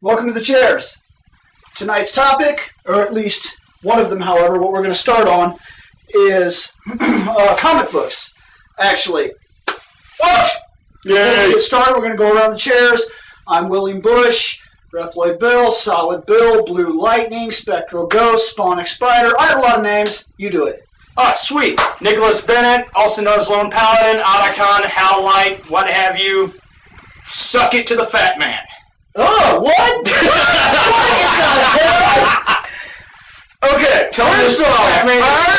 Welcome to the chairs. Tonight's topic, or at least one of them, however, what we're going to start on is comic books, actually. What? Before we get started, we're going to go around the chairs. I'm William Bush, Reploid Bill, Solid Bill, Blue Lightning, Spectral Ghost, Spawning Spider. I have a lot of names. You do it. Oh, sweet. Nicholas Bennett, also known as Lone Paladin, Otacon, Howlite, what have you. Suck it to the fat man. Oh, what? Okay, first off, I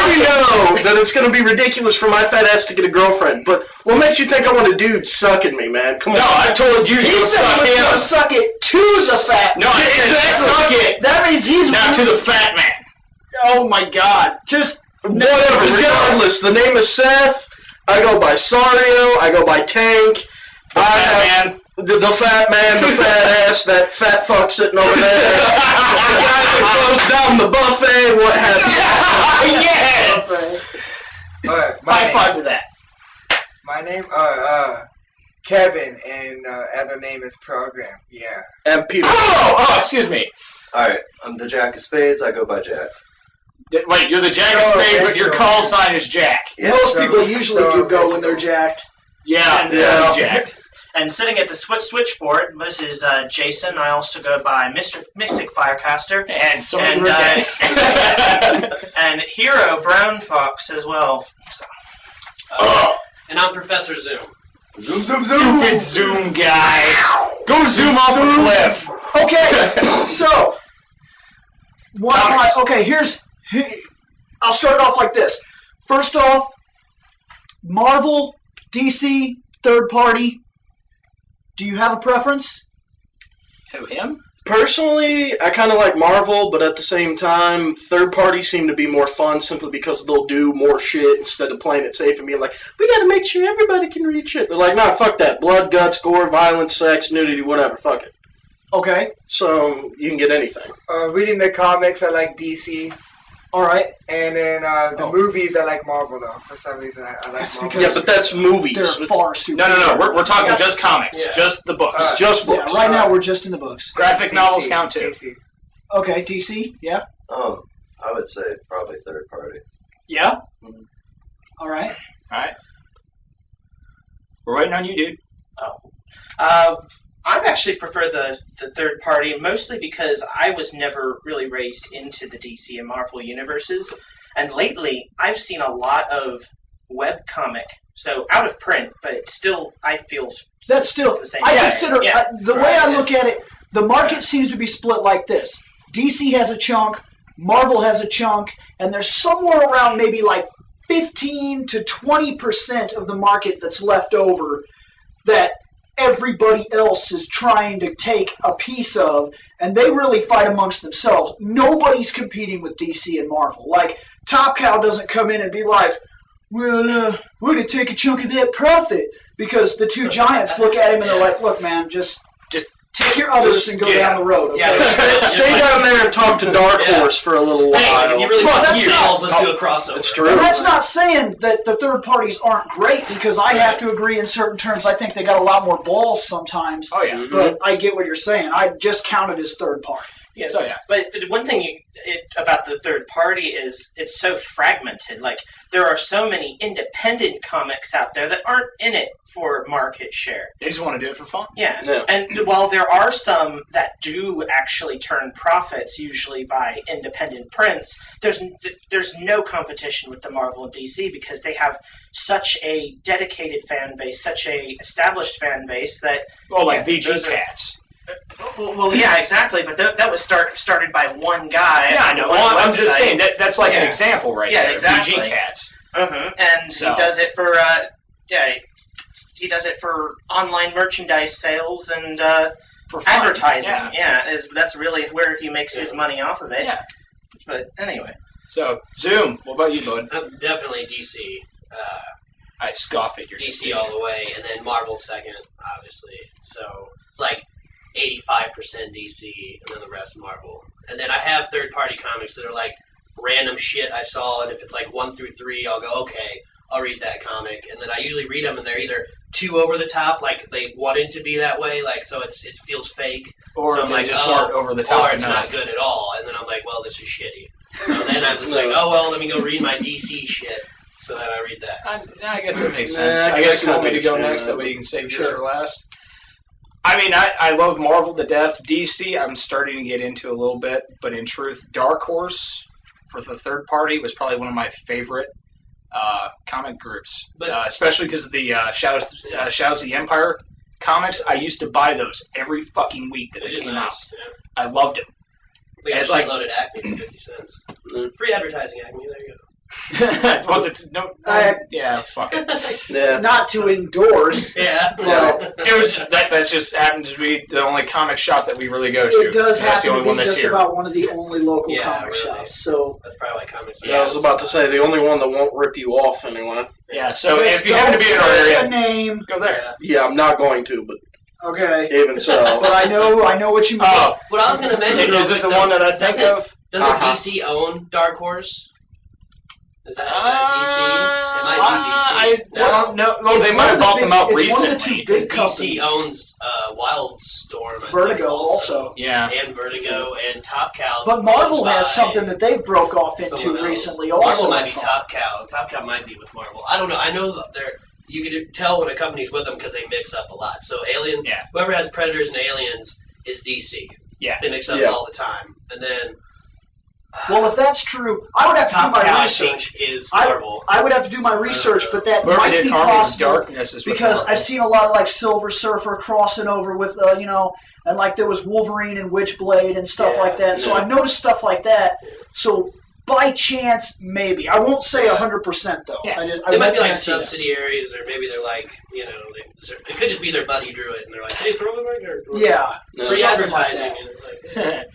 already know that it's going to be ridiculous for my fat ass to get a girlfriend, but what makes you think I want a dude sucking me, man? Come on. No, I told you He said he was going to suck it to the fat man. No, I said suck it. That means he's... Now to the fat man. Oh, my God. Just... Whatever, regardless, the name is Seth, I go by Sario, I go by Tank, The fat man. The fat man, the fat ass, that fat fuck sitting over there, the guy that goes down the buffet, what have you. Yes! Alright, High five to that. My name, Kevin, and other name is Program. Yeah. And Peter. Oh, excuse me. Alright, I'm the Jack of Spades, I go by Jack. Wait, you're the Jack of Spades, but your call sign is Jack. Yeah, Most people usually do go when they're jacked. Yeah, jacked. And sitting at the switchboard, this is Jason. I also go by Mr. Mystic Firecaster. And so many guys. And Hero Brown Fox as well. So. And I'm Professor Zoom. Zoom, zoom, zoom! Stupid Zoom guy. Go zoom off a cliff. Okay, so... I'll start off like this. First off, Marvel, DC, third party. Do you have a preference? Who, him? Personally, I kind of like Marvel, but at the same time, third parties seem to be more fun simply because they'll do more shit instead of playing it safe and being like, we gotta make sure everybody can read shit. They're like, nah, fuck that. Blood, guts, gore, violence, sex, nudity, whatever, fuck it. Okay. So, you can get anything. Reading the comics, I like DC. Alright. And then the movies, I like Marvel, though. For some reason, I like That's Marvel. because- Yeah, but that's movies. They're far superior. No. We're talking just comics. Yeah. Just the books. Just books. Yeah, right now we're just in the books. Graphic novels count too. DC. Okay, DC, yeah? I would say probably third party. Yeah? Alright. Alright. We're waiting on you, dude. I actually prefer the third party, mostly because I was never really raised into the DC and Marvel universes. And lately, I've seen a lot of webcomic, so out of print, but still, I feel That's still... it's the same. I Yeah, consider... yeah. the way I look at it, the market seems to be split like this. DC has a chunk, Marvel has a chunk, and there's somewhere around maybe like 15 to 20% of the market that's left over that everybody else is trying to take a piece of, and they really fight amongst themselves. Nobody's competing with DC and Marvel. Like, Top Cow doesn't come in and be like, well, we're going to take a chunk of that profit, because the two giants look at him and they're like, look, man, just take your others and go down the road, okay? Yeah. Stay down there and talk to Dark Horse for a little while. Hey, if you really Well, want that's to not- let's do a crossover. It's true. And that's not saying that the third parties aren't great, because I have to agree in certain terms. I think they got a lot more balls sometimes. Oh, yeah. But I get what you're saying. I just count it as third party. Yeah, So, yeah. But one thing about the third party is it's so fragmented. Like, there are so many independent comics out there that aren't in it for market share. They just want to do it for fun. Yeah. Yeah. And while there are some that do actually turn profits, usually by independent prints, there's no competition with the Marvel and DC because they have such a dedicated fan base, such a established fan base that... Well, like Yeah, VG those are- Cats. Well, yeah, exactly, but that was started by one guy. Yeah, I know. on Well, one I'm just website. saying that's like an Yeah. example right Yeah, there. exactly. VG Cats. And So. he does it for he does it for online merchandise sales and For fun. advertising. Yeah. That's really where he makes his money off of it. Yeah. But anyway, So, Zoom, what about you, bud? I'm definitely DC. I scoff at your DC decision. all the way, and then Marvel second, obviously. So it's like 85% DC, and then the rest Marvel. And then I have third-party comics that are like random shit I saw, and if it's like 1 through 3, I'll go, okay, I'll read that comic. And then I usually read them, and they're either too over the top, like they wanted to be that way, like so it feels fake, Or So I'm they like, just oh, weren't over the top or it's enough. not good at all. And then I'm like, well, this is shitty. So then I'm just like, oh, well, let me go read my DC shit. So then I read that. I guess it makes sense. Nah, I guess you want me to go understand next, that. that way you can save Sure. yours for last. I mean, I love Marvel to death. DC, I'm starting to get into a little bit, but in truth, Dark Horse for the third party was probably one of my favorite comic groups, But- especially because of the Shadows of the Empire comics. I used to buy those every fucking week that they It is came out. nice. Yeah. I loved them. It's It's like like- loaded Acme for 50 cents. Free advertising, Acme. There you go. Well, I- yeah, fuck it. Yeah. Not to endorse. Yeah. Well, It was that's just happened to be the only comic shop that we really go to. it does That's the happen only to one be that's just here. about one of the only local Yeah, comic really. shops. So That's probably why comics. Yeah, I was about to say the only one that won't rip you off anyway. Yeah, so let's if you happen to be in our don't say area, a name. go there. Yeah, I'm not going to, but Okay. even so. But I know what you mean. Oh, What I was going to mention is it the one that I think of? Doesn't Uh-huh. DC own Dark Horse? Is that DC? It might be DC. I don't know. Well, It's they one might of have the bought big- them out it's one of the recently. two big DC companies. owns Wildstorm. I think, Vertigo also. Yeah. And Vertigo and Top Cow. But Marvel by- has something that they've broke off into someone else. recently Marvel also. might be Top Cow. Top Cow might be with Marvel. I don't know. I know that they're. You can tell when a company's with them because they mix up a lot. So Alien, Yeah. whoever has Predators and Aliens is DC. Yeah. They mix up Yeah. all the time. And then Well, if that's true, I would have to do Top my Cow, I research. think, is I Marvel. would have to do my research, but that Whoever might did be Army of possible Darkness is with because Marvel. I've seen a lot of like Silver Surfer crossing over with and like there was Wolverine and Witchblade and stuff Yeah. like that. So Yeah. I've noticed stuff like that. So by chance, maybe I won't say 100% though. Yeah. I They might won't be like guarantee that. subsidiaries, or maybe they're like, it could just be their buddy drew it, and they're like, hey, throw them right there. Yeah, No. Free something like advertising. that. And it's like,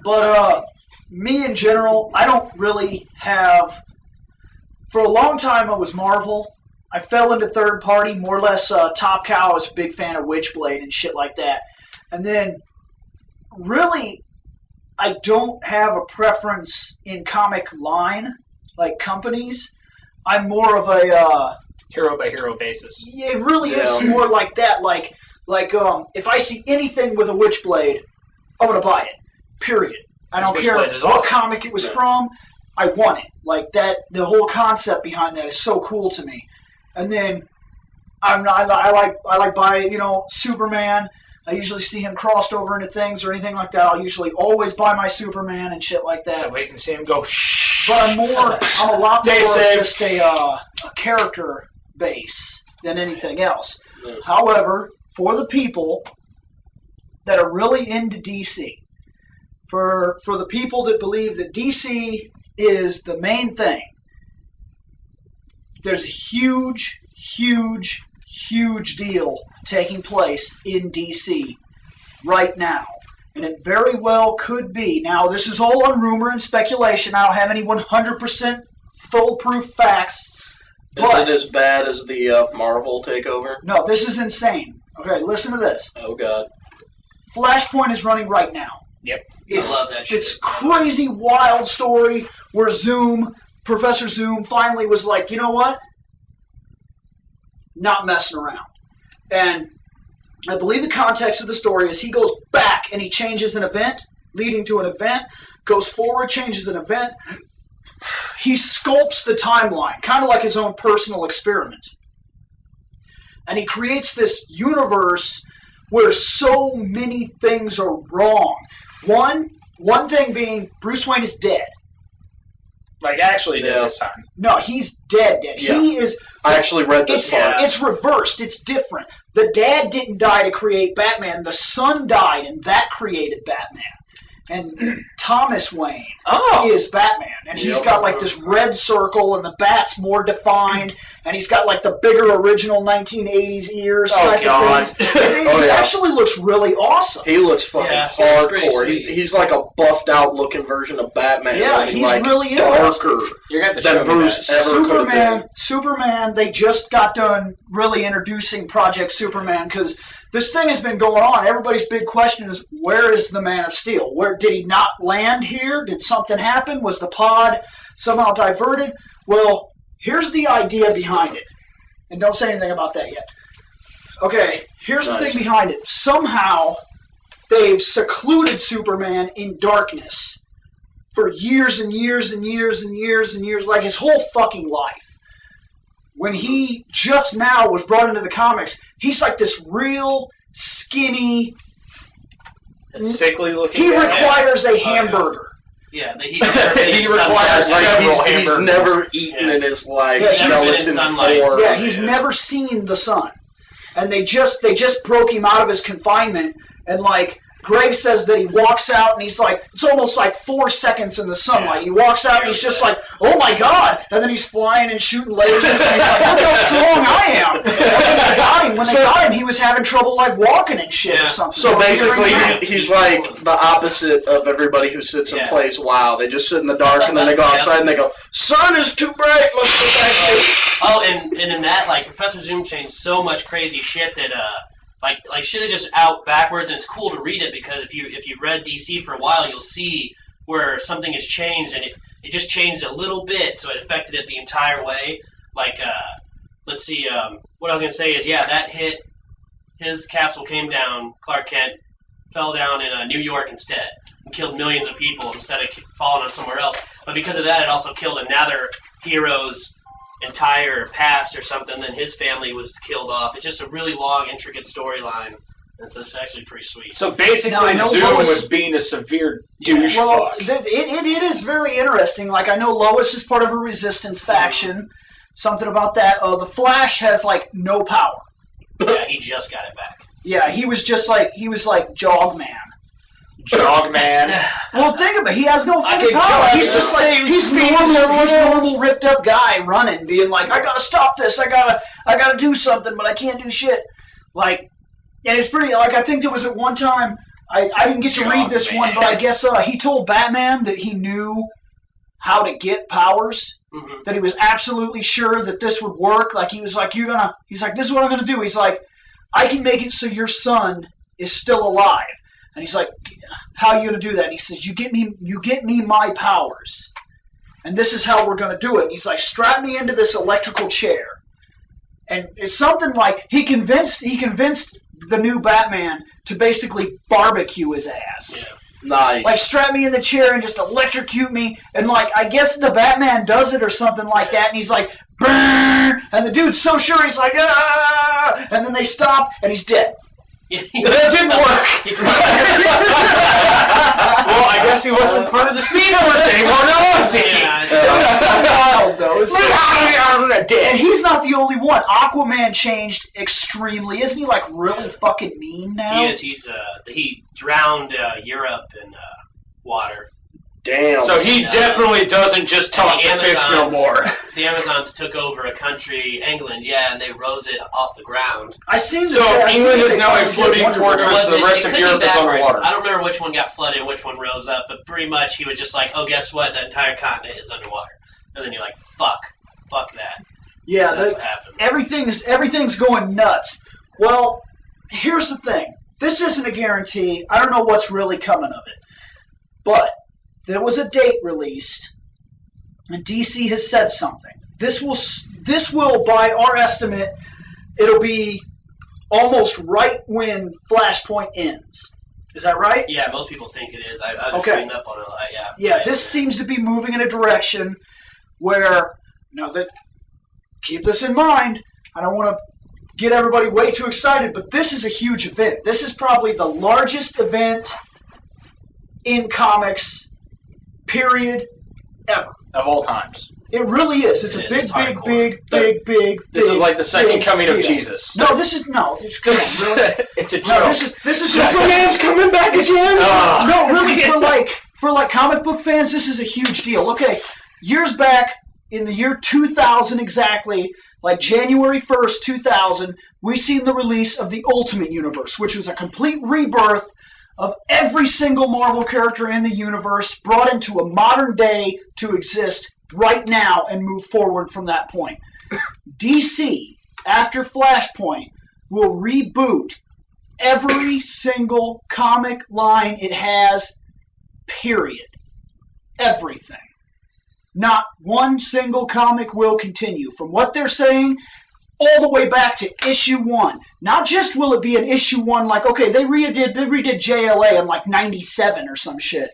But me in general, I don't really have. For a long time, I was Marvel. I fell into third party, more or less. Top Cow, I was a big fan of Witchblade and shit like that. And then, really, I don't have a preference in comic line, like companies. I'm more of a. Hero by hero basis. It really is Yeah. more like that. Like if I see anything with a Witchblade, I'm gonna buy it. Period. I don't care Witchblade is what awesome. comic it was from. I want it. Like that. The whole concept behind that is so cool to me. And then I like buying Superman. I usually see him crossed over into things or anything like that. I'll usually always buy my Superman and shit like that. So we can see him go. But I'm a lot more Day of save. just a character base than anything else. Yeah. However, for the people that are really into DC, for the people that believe that DC is the main thing, there's a huge, huge, huge deal taking place in DC right now. And it very well could be. Now, this is all on rumor and speculation. I don't have any 100% foolproof facts. Is But, it as bad as the Marvel takeover? no, this is insane. Okay, listen to this. Oh, God. Flashpoint is running right now. Yep. It's, love that shit. It's crazy, wild story where Professor Zoom finally was like, you know what? Not messing around. And I believe the context of the story is he goes back and he changes an event, leading to an event, goes forward, changes an event. He sculpts the timeline, kind of like his own personal experiment. And he creates this universe where so many things are wrong. One thing being Bruce Wayne is dead. Like, actually did Yeah. this time. No, he's dead. Yeah. He is. I actually read this part. It's reversed. It's different. The dad didn't die to create Batman. The son died, and that created Batman. And Thomas Wayne is Batman. And he's Yep. got like this red circle, and the bat's more defined, and he's got like the bigger original 1980s ears type God. of things. It Oh, yeah. actually looks really awesome. He looks fucking Yeah, he looks pretty hardcore. sweet. He's like a buffed out looking version of Batman. Yeah, only, he's like, really darker interesting. You're going to have to than show me Bruce that. ever could have been. Superman, they just got done really introducing Project Superman because this thing has been going on. Everybody's big question is, where is the Man of Steel? Where did he not land here? Did something happen? Was the pod somehow diverted? Well, here's the idea behind it. And don't say anything about that yet. Okay, here's the Nice. thing behind it. Somehow, they've secluded Superman in darkness for years and years and years and years and years, like his whole fucking life. When he just now was brought into the comics, he's like this real skinny, sickly looking. He guy. requires a hamburger. Yeah, he requires several he's hamburgers. never eaten in his life. Yeah, he's never been in skeleton sunlight. form. Yeah, he's never seen the sun. And they just broke him out of his confinement, and like Greg says that he walks out and he's like, it's almost like 4 seconds in the sunlight. He walks out and he's just like, oh my god! And then he's flying and shooting lasers and he's like, look how strong I am! And when they got him, he was having trouble like walking and shit or something. So basically, he's like the opposite of everybody who sits and plays WoW. They just sit in the dark and then they go outside and they go, sun is too bright, let's go back in. Oh, and in that, like, Professor Zoom changed so much crazy shit that, like shit is just out backwards, and it's cool to read it because if you've read DC for a while, you'll see where something has changed, and it just changed a little bit, so it affected it the entire way. Like, let's see, what I was gonna say is, yeah, that hit, his capsule came down, Clark Kent fell down in New York instead, and killed millions of people instead of falling on somewhere else. But because of that, it also killed another hero's entire past or something, then his family was killed off. It's just a really long, intricate storyline. It's actually pretty sweet. So basically, Now, I know Zoom Lois- was being a severe douche Well, fuck. it is very interesting. Like, I know Lois is part of a resistance faction. Something about that. The Flash has, like, no power. Yeah, he just got it back. Yeah, he was like Jogman. Jogman. Well, think of it. He has no I fucking could power. jog He's the just like same he's speed as normal, everyone else. normal ripped up guy running, being like, I gotta stop this. I gotta do something, but I can't do shit. Like, and it's pretty. Like, I think there was at one time I didn't get to read this one, but I guess he told Batman that he knew how to get powers. Mm-hmm. That he was absolutely sure that this would work. Like, he was like, he's like, this is what I'm gonna do. He's like, I can make it so your son is still alive. And he's like, how are you going to do that? And he says, you get me my powers. And this is how we're going to do it. And he's like, strap me into this electrical chair. And it's something like he convinced the new Batman to basically barbecue his ass. Yeah. Nice. Like, strap me in the chair and just electrocute me. And, like, I guess the Batman does it or something like that. And he's like, brrr! And the dude's so sure, he's like, ah! And then they stop, and he's dead. That didn't work. Well, I guess he wasn't part of the Speed Force anymore, no, was he? Wild, though. Dead. And he's not the only one. Aquaman changed extremely. Isn't he, like, really fucking mean now? He is. He drowned Europe in water. Damn. So he definitely doesn't just talk to fish no more. The Amazons took over a country, England, and they rose it off the ground. I seen So England is now a floating fortress. The rest of Europe is underwater. I don't remember which one got flooded and which one rose up, but pretty much he was just like, oh, guess what? The entire continent is underwater. And then you're like, fuck that. Yeah, That's what happened. everything's going nuts. Well, here's the thing. This isn't a guarantee. I don't know what's really coming of it. But there was a date released, and DC has said something. This will, by our estimate, it'll be almost right when Flashpoint ends. Is that right? Yeah, most people think it is. I was Okay. reading up on it. Yeah. Yeah, this seems to be moving in a direction where, keep this in mind, I don't want to get everybody way too excited, but this is a huge event. This is probably the largest event in comics, period, ever. Of all times. It really is. It's It a is. big, It's big, hardcore. big, big. This is like the second big coming of deal. Jesus. No, this is really. It's a joke. No, this is Superman's coming back again. No, really, for comic book fans, this is a huge deal. Okay, years back, in the year 2000 exactly, like January 1st, 2000, we seen the release of the Ultimate Universe, which was a complete rebirth of every single Marvel character in the universe, brought into a modern day to exist right now and move forward from that point. DC, after Flashpoint, will reboot every single comic line it has, period. Everything. Not one single comic will continue. From what they're saying, all the way back to issue 1. Not just will it be an issue 1, like, okay, they redid JLA in like 97 or some shit,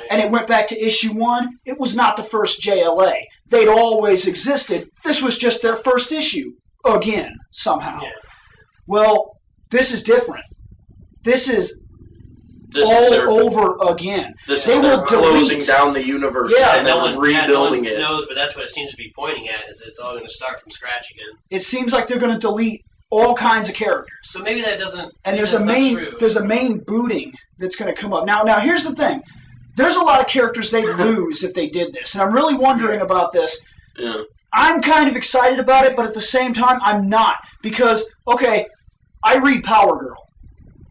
and it went back to issue 1. It was not the first JLA. They'd always existed. This was just their first issue again, somehow. Yeah. Well, this is different. This is over again. They will closing down the universe and then rebuilding it. Knows, but that's what it seems to be pointing at, is it's all going to start from scratch again. It seems like they're going to delete all kinds of characters. So maybe that doesn't. And there's a main booting that's going to come up. Now here's the thing. There's a lot of characters they'd lose if they did this, and I'm really wondering about this. Yeah. I'm kind of excited about it, but at the same time, I'm not. Because, okay, I read Power Girl.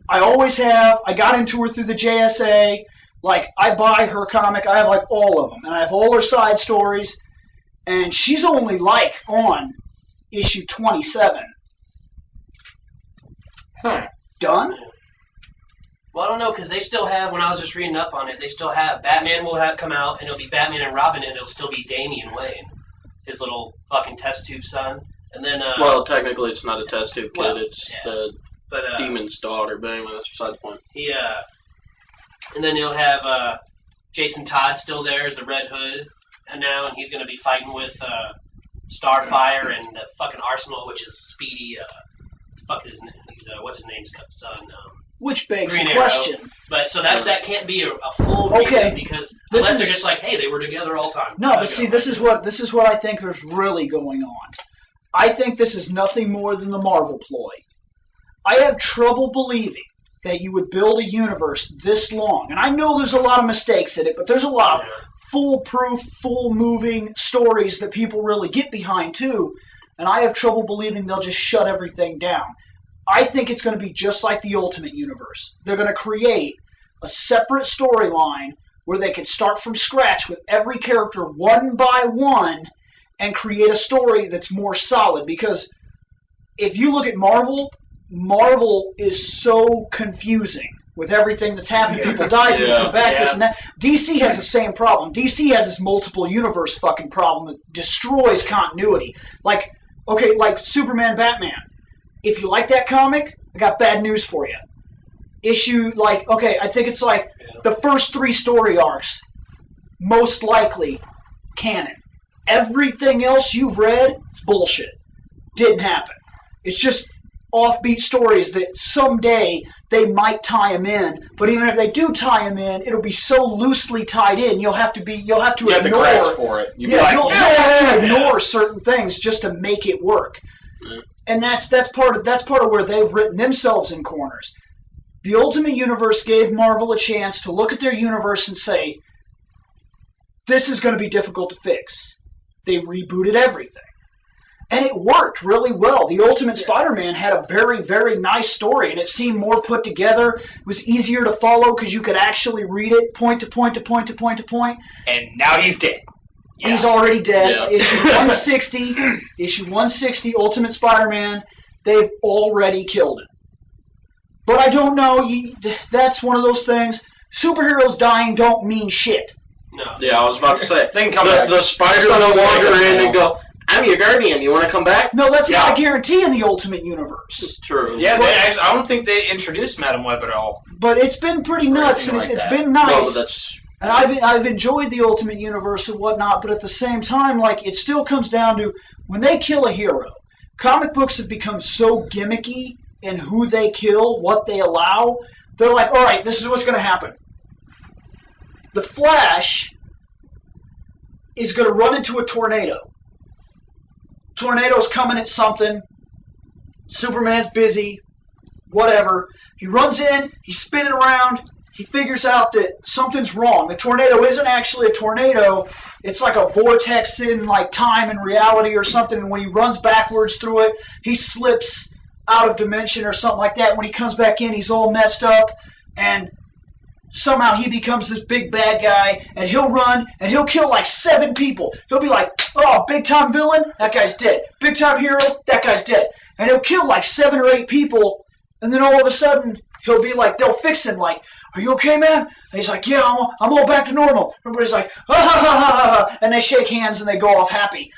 I always have. I got into her through the JSA. Like, I buy her comic. I have, like, all of them. And I have all her side stories. And she's only, like, on issue 27. Done? Well, I don't know, because they still have, when I was just reading up on it, they still have, Batman will have come out, and it'll be Batman and Robin, and it'll still be Damian Wayne, his little fucking test tube son. And then, well, technically it's not a test tube kid, it's the demon's daughter, but anyway, that's beside the point. And then you'll have Jason Todd still there as the Red Hood, and he's going to be fighting with Starfire and the fucking Arsenal, which is Speedy, what's his name's son, which begs Green the Arrow. question. But so that can't be a full reason, because unless they're just like, hey, they were together all the time. No, but see, this is what I think there's really going on. I think this is nothing more than the Marvel ploy. I have trouble believing that you would build a universe this long, and I know there's a lot of mistakes in it, but there's a lot of foolproof, full-moving stories that people really get behind too, and I have trouble believing they'll just shut everything down. I think it's going to be just like the Ultimate Universe. They're going to create a separate storyline where they can start from scratch with every character one by one and create a story that's more solid. Because if you look at Marvel is so confusing with everything that's happening. People die, people come back, this and that. DC has the same problem. DC has this multiple universe fucking problem that destroys continuity. Like Superman, Batman. If you like that comic, I got bad news for you. I think it's like the first 3 story arcs, most likely canon. Everything else you've read, it's bullshit. Didn't happen. It's just offbeat stories that someday they might tie them in, but even if they do tie them in, it'll be so loosely tied in, you'll have to ignore grasp for it. You'll have to ignore certain things just to make it work. And that's part of where they've written themselves in corners. The Ultimate Universe gave Marvel a chance to look at their universe and say, this is going to be difficult to fix. They rebooted everything. And it worked really well. The Ultimate Spider-Man had a very, very nice story, and it seemed more put together. It was easier to follow because you could actually read it point to point to point to point to point. And now he's dead. Yeah. He's already dead. Yeah. Issue 160, Ultimate Spider-Man, they've already killed him. But I don't know, that's one of those things. Superheroes dying don't mean shit. No. Yeah, I was about to say. They can come back. The spider will wander in and go, I'm your guardian, you want to come back? No, that's not a guarantee in the Ultimate Universe. True. Yeah, I don't think they introduced Madam Web at all. But it's been pretty nuts, and it's been nice. No, and I've enjoyed the Ultimate Universe and whatnot, but at the same time, like, it still comes down to when they kill a hero. Comic books have become so gimmicky in who they kill, what they allow. They're like, all right, this is what's going to happen. The Flash is going to run into a tornado. Tornado's coming at something. Superman's busy. Whatever. He runs in. He's spinning around. He figures out that something's wrong. The tornado isn't actually a tornado. It's like a vortex in like time and reality or something. And when he runs backwards through it, he slips out of dimension or something like that. When he comes back in, he's all messed up. And somehow he becomes this big bad guy. And he'll run and he'll kill like 7 people. He'll be like, oh, big time villain? That guy's dead. Big time hero? That guy's dead. And he'll kill like 7 or 8 people. And then all of a sudden, he'll be like, they'll fix him like, are you okay, man? And he's like, yeah, I'm all back to normal. Everybody's like, ha ha ha ha ha. And they shake hands and they go off happy.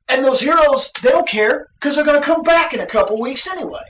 And those heroes, they don't care because they're going to come back in a couple weeks anyway.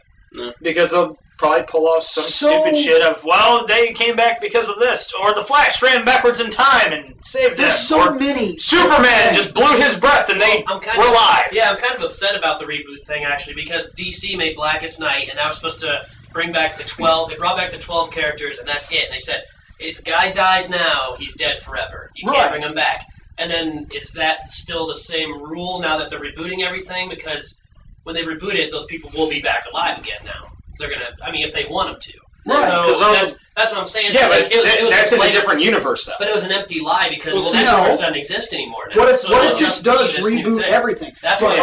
Because they'll probably pull off some stupid shit of, well, they came back because of this, or the Flash ran backwards in time and saved them. There's so many. Superman just blew his breath and they were alive. Yeah, I'm kind of upset about the reboot thing, actually, because DC made Blackest Night, and that was supposed to bring back the 12. They brought back the 12 characters, and that's it. And they said, if a guy dies now, he's dead forever. You can't bring him back. And then is that still the same rule now that they're rebooting everything? Because when they reboot it, those people will be back alive again now. They're going to, I mean, if they want them to. Right. So that's what I'm saying. Yeah, so but like, it was that's in a different universe, though. But it was an empty lie because that universe doesn't exist anymore now. What if, so what if this does reboot everything? That's what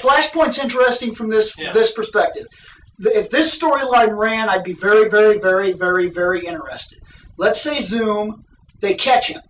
Flashpoint's interesting from this perspective. If this storyline ran, I'd be very, very, very, very, very interested. Let's say Zoom, they catch him.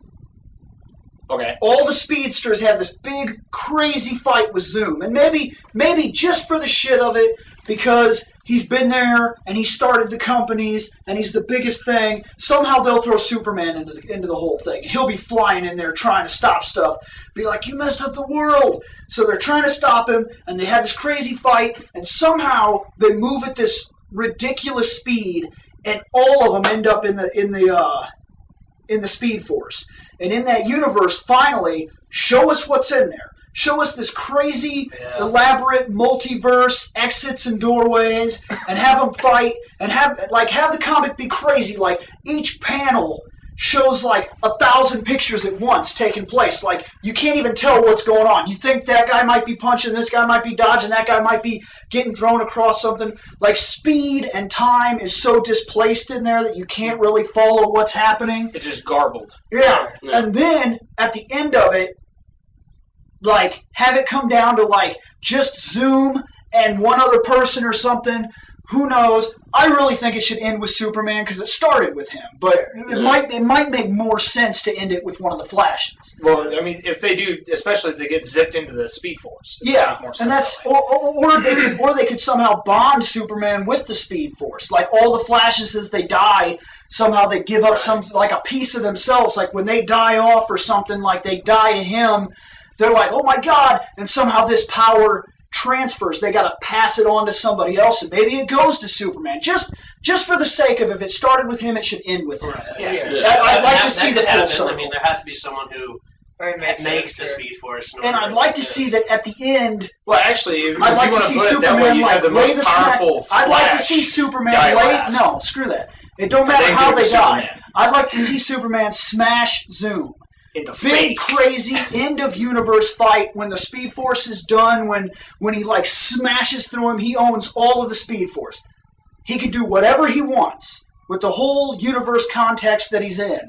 Okay. All the speedsters have this big, crazy fight with Zoom. And maybe just for the shit of it, because he's been there and he started the companies and he's the biggest thing, somehow they'll throw Superman into the whole thing. And he'll be flying in there trying to stop stuff. Be like, you messed up the world. So they're trying to stop him and they have this crazy fight and somehow they move at this ridiculous speed and all of them end up in the Speed Force. And in that universe, finally, show us what's in there. Show us this crazy, elaborate multiverse, exits and doorways, and have them fight, and have the comic be crazy. Like, each panel shows, 1,000 pictures at once taking place. Like, you can't even tell what's going on. You think that guy might be punching, this guy might be dodging, that guy might be getting thrown across something. Like, speed and time is so displaced in there that you can't really follow what's happening. It's just garbled. Yeah. And then, at the end of it, have it come down to, just Zoom and one other person or something. Who knows? I really think it should end with Superman because it started with him. But it might make more sense to end it with one of the Flashes. Well, I mean, if they do, especially if they get zipped into the Speed Force. Yeah, and that's or they could somehow bond Superman with the Speed Force. Like all the Flashes, as they die, somehow they give up a piece of themselves. Like when they die off or something, like they die to him, they're like, oh my God, and somehow this power transfers. They got to pass it on to somebody else, and maybe it goes to Superman. Just for the sake of, if it started with him, it should end with him. Right. I'd like to see the full circle. I mean, there has to be someone who makes the Speed Force. And I'd like to see that at the end. Well, actually, I'd like to see Superman lay the powerful. I'd like to see Superman lay. No, screw that. It don't matter how they die. I'd like to see Superman smash Zoom. In the big, face. Crazy end-of-universe fight when the Speed Force is done, when he, smashes through him, he owns all of the Speed Force. He can do whatever he wants with the whole universe context that he's in.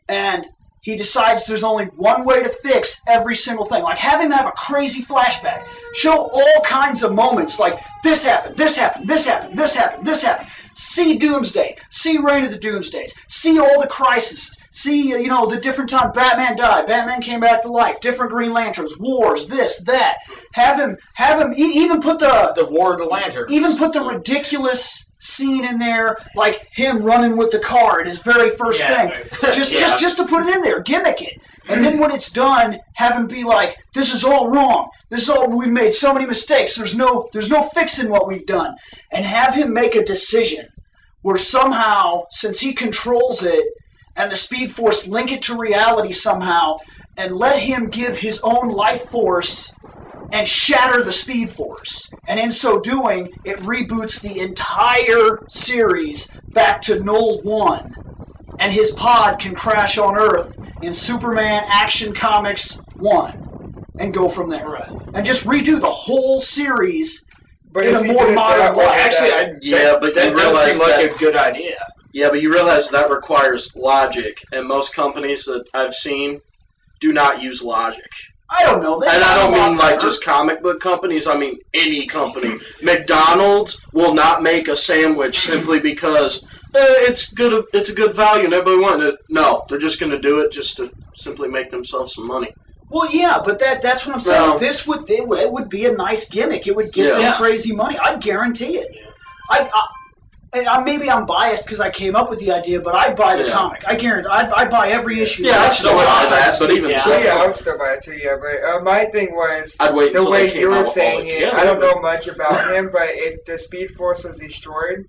And he decides there's only one way to fix every single thing. Like, have him have a crazy flashback. Show all kinds of moments, like, this happened, this happened, this happened, this happened, this happened. See Doomsday. See Reign of the Doomsdays. See all the crises. See, the different time Batman died. Batman came back to life. Different Green Lanterns. Wars. This, that. Have him even put the War of the Lanterns. Even put the ridiculous scene in there, like him running with the car at his very first thing. Just to put it in there. Gimmick it. And then when it's done, have him be like, this is all wrong. We've made so many mistakes. There's no fixing what we've done. And have him make a decision where somehow, since he controls it, and the Speed Force link it to reality somehow, and let him give his own life force and shatter the Speed Force. And in so doing, it reboots the entire series back to Null 1. And his pod can crash on Earth in Superman Action Comics 1 and go from there. Right. And just redo the whole series But in if a you more did it modern that way. way, Actually, that does seem like a good idea. Yeah, but you realize that requires logic, and most companies that I've seen do not use logic. I don't know. And I don't mean just comic book companies, I mean any company. McDonald's will not make a sandwich simply because it's a good value and everybody wants it. No, they're just going to do it just to simply make themselves some money. Well, yeah, but that's what I'm saying. It would be a nice gimmick. It would give them crazy money. I'd guarantee it. and maybe I'm biased because I came up with the idea, but I buy the comic. I guarantee I buy every issue. Yeah, I'm still that, but even so. Yeah, I'm still by it too, yeah. But my thing was, I'd wait the way they you came were out saying with it, yeah, I don't know much about him, but if the Speed Force was destroyed,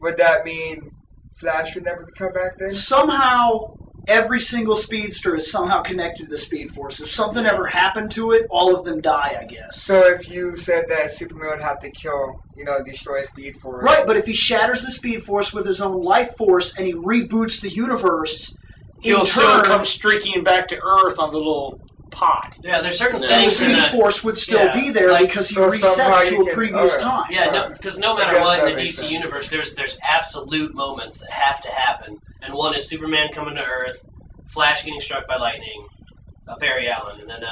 would that mean Flash would never come back then? Somehow, every single speedster is somehow connected to the Speed Force. If something ever happened to it, all of them die, I guess. So if you said that Superman would have to kill, destroy Speed Force. Right, but if he shatters the Speed Force with his own life force and he reboots the universe, he'll still come streaking back to Earth on the little pod. Yeah, there's certain and the things Speed Force would still be there because he resets to a previous time. Yeah, because no matter what in the DC universe, there's absolute moments that have to happen. And one is Superman coming to Earth, Flash getting struck by lightning, Barry Allen, and then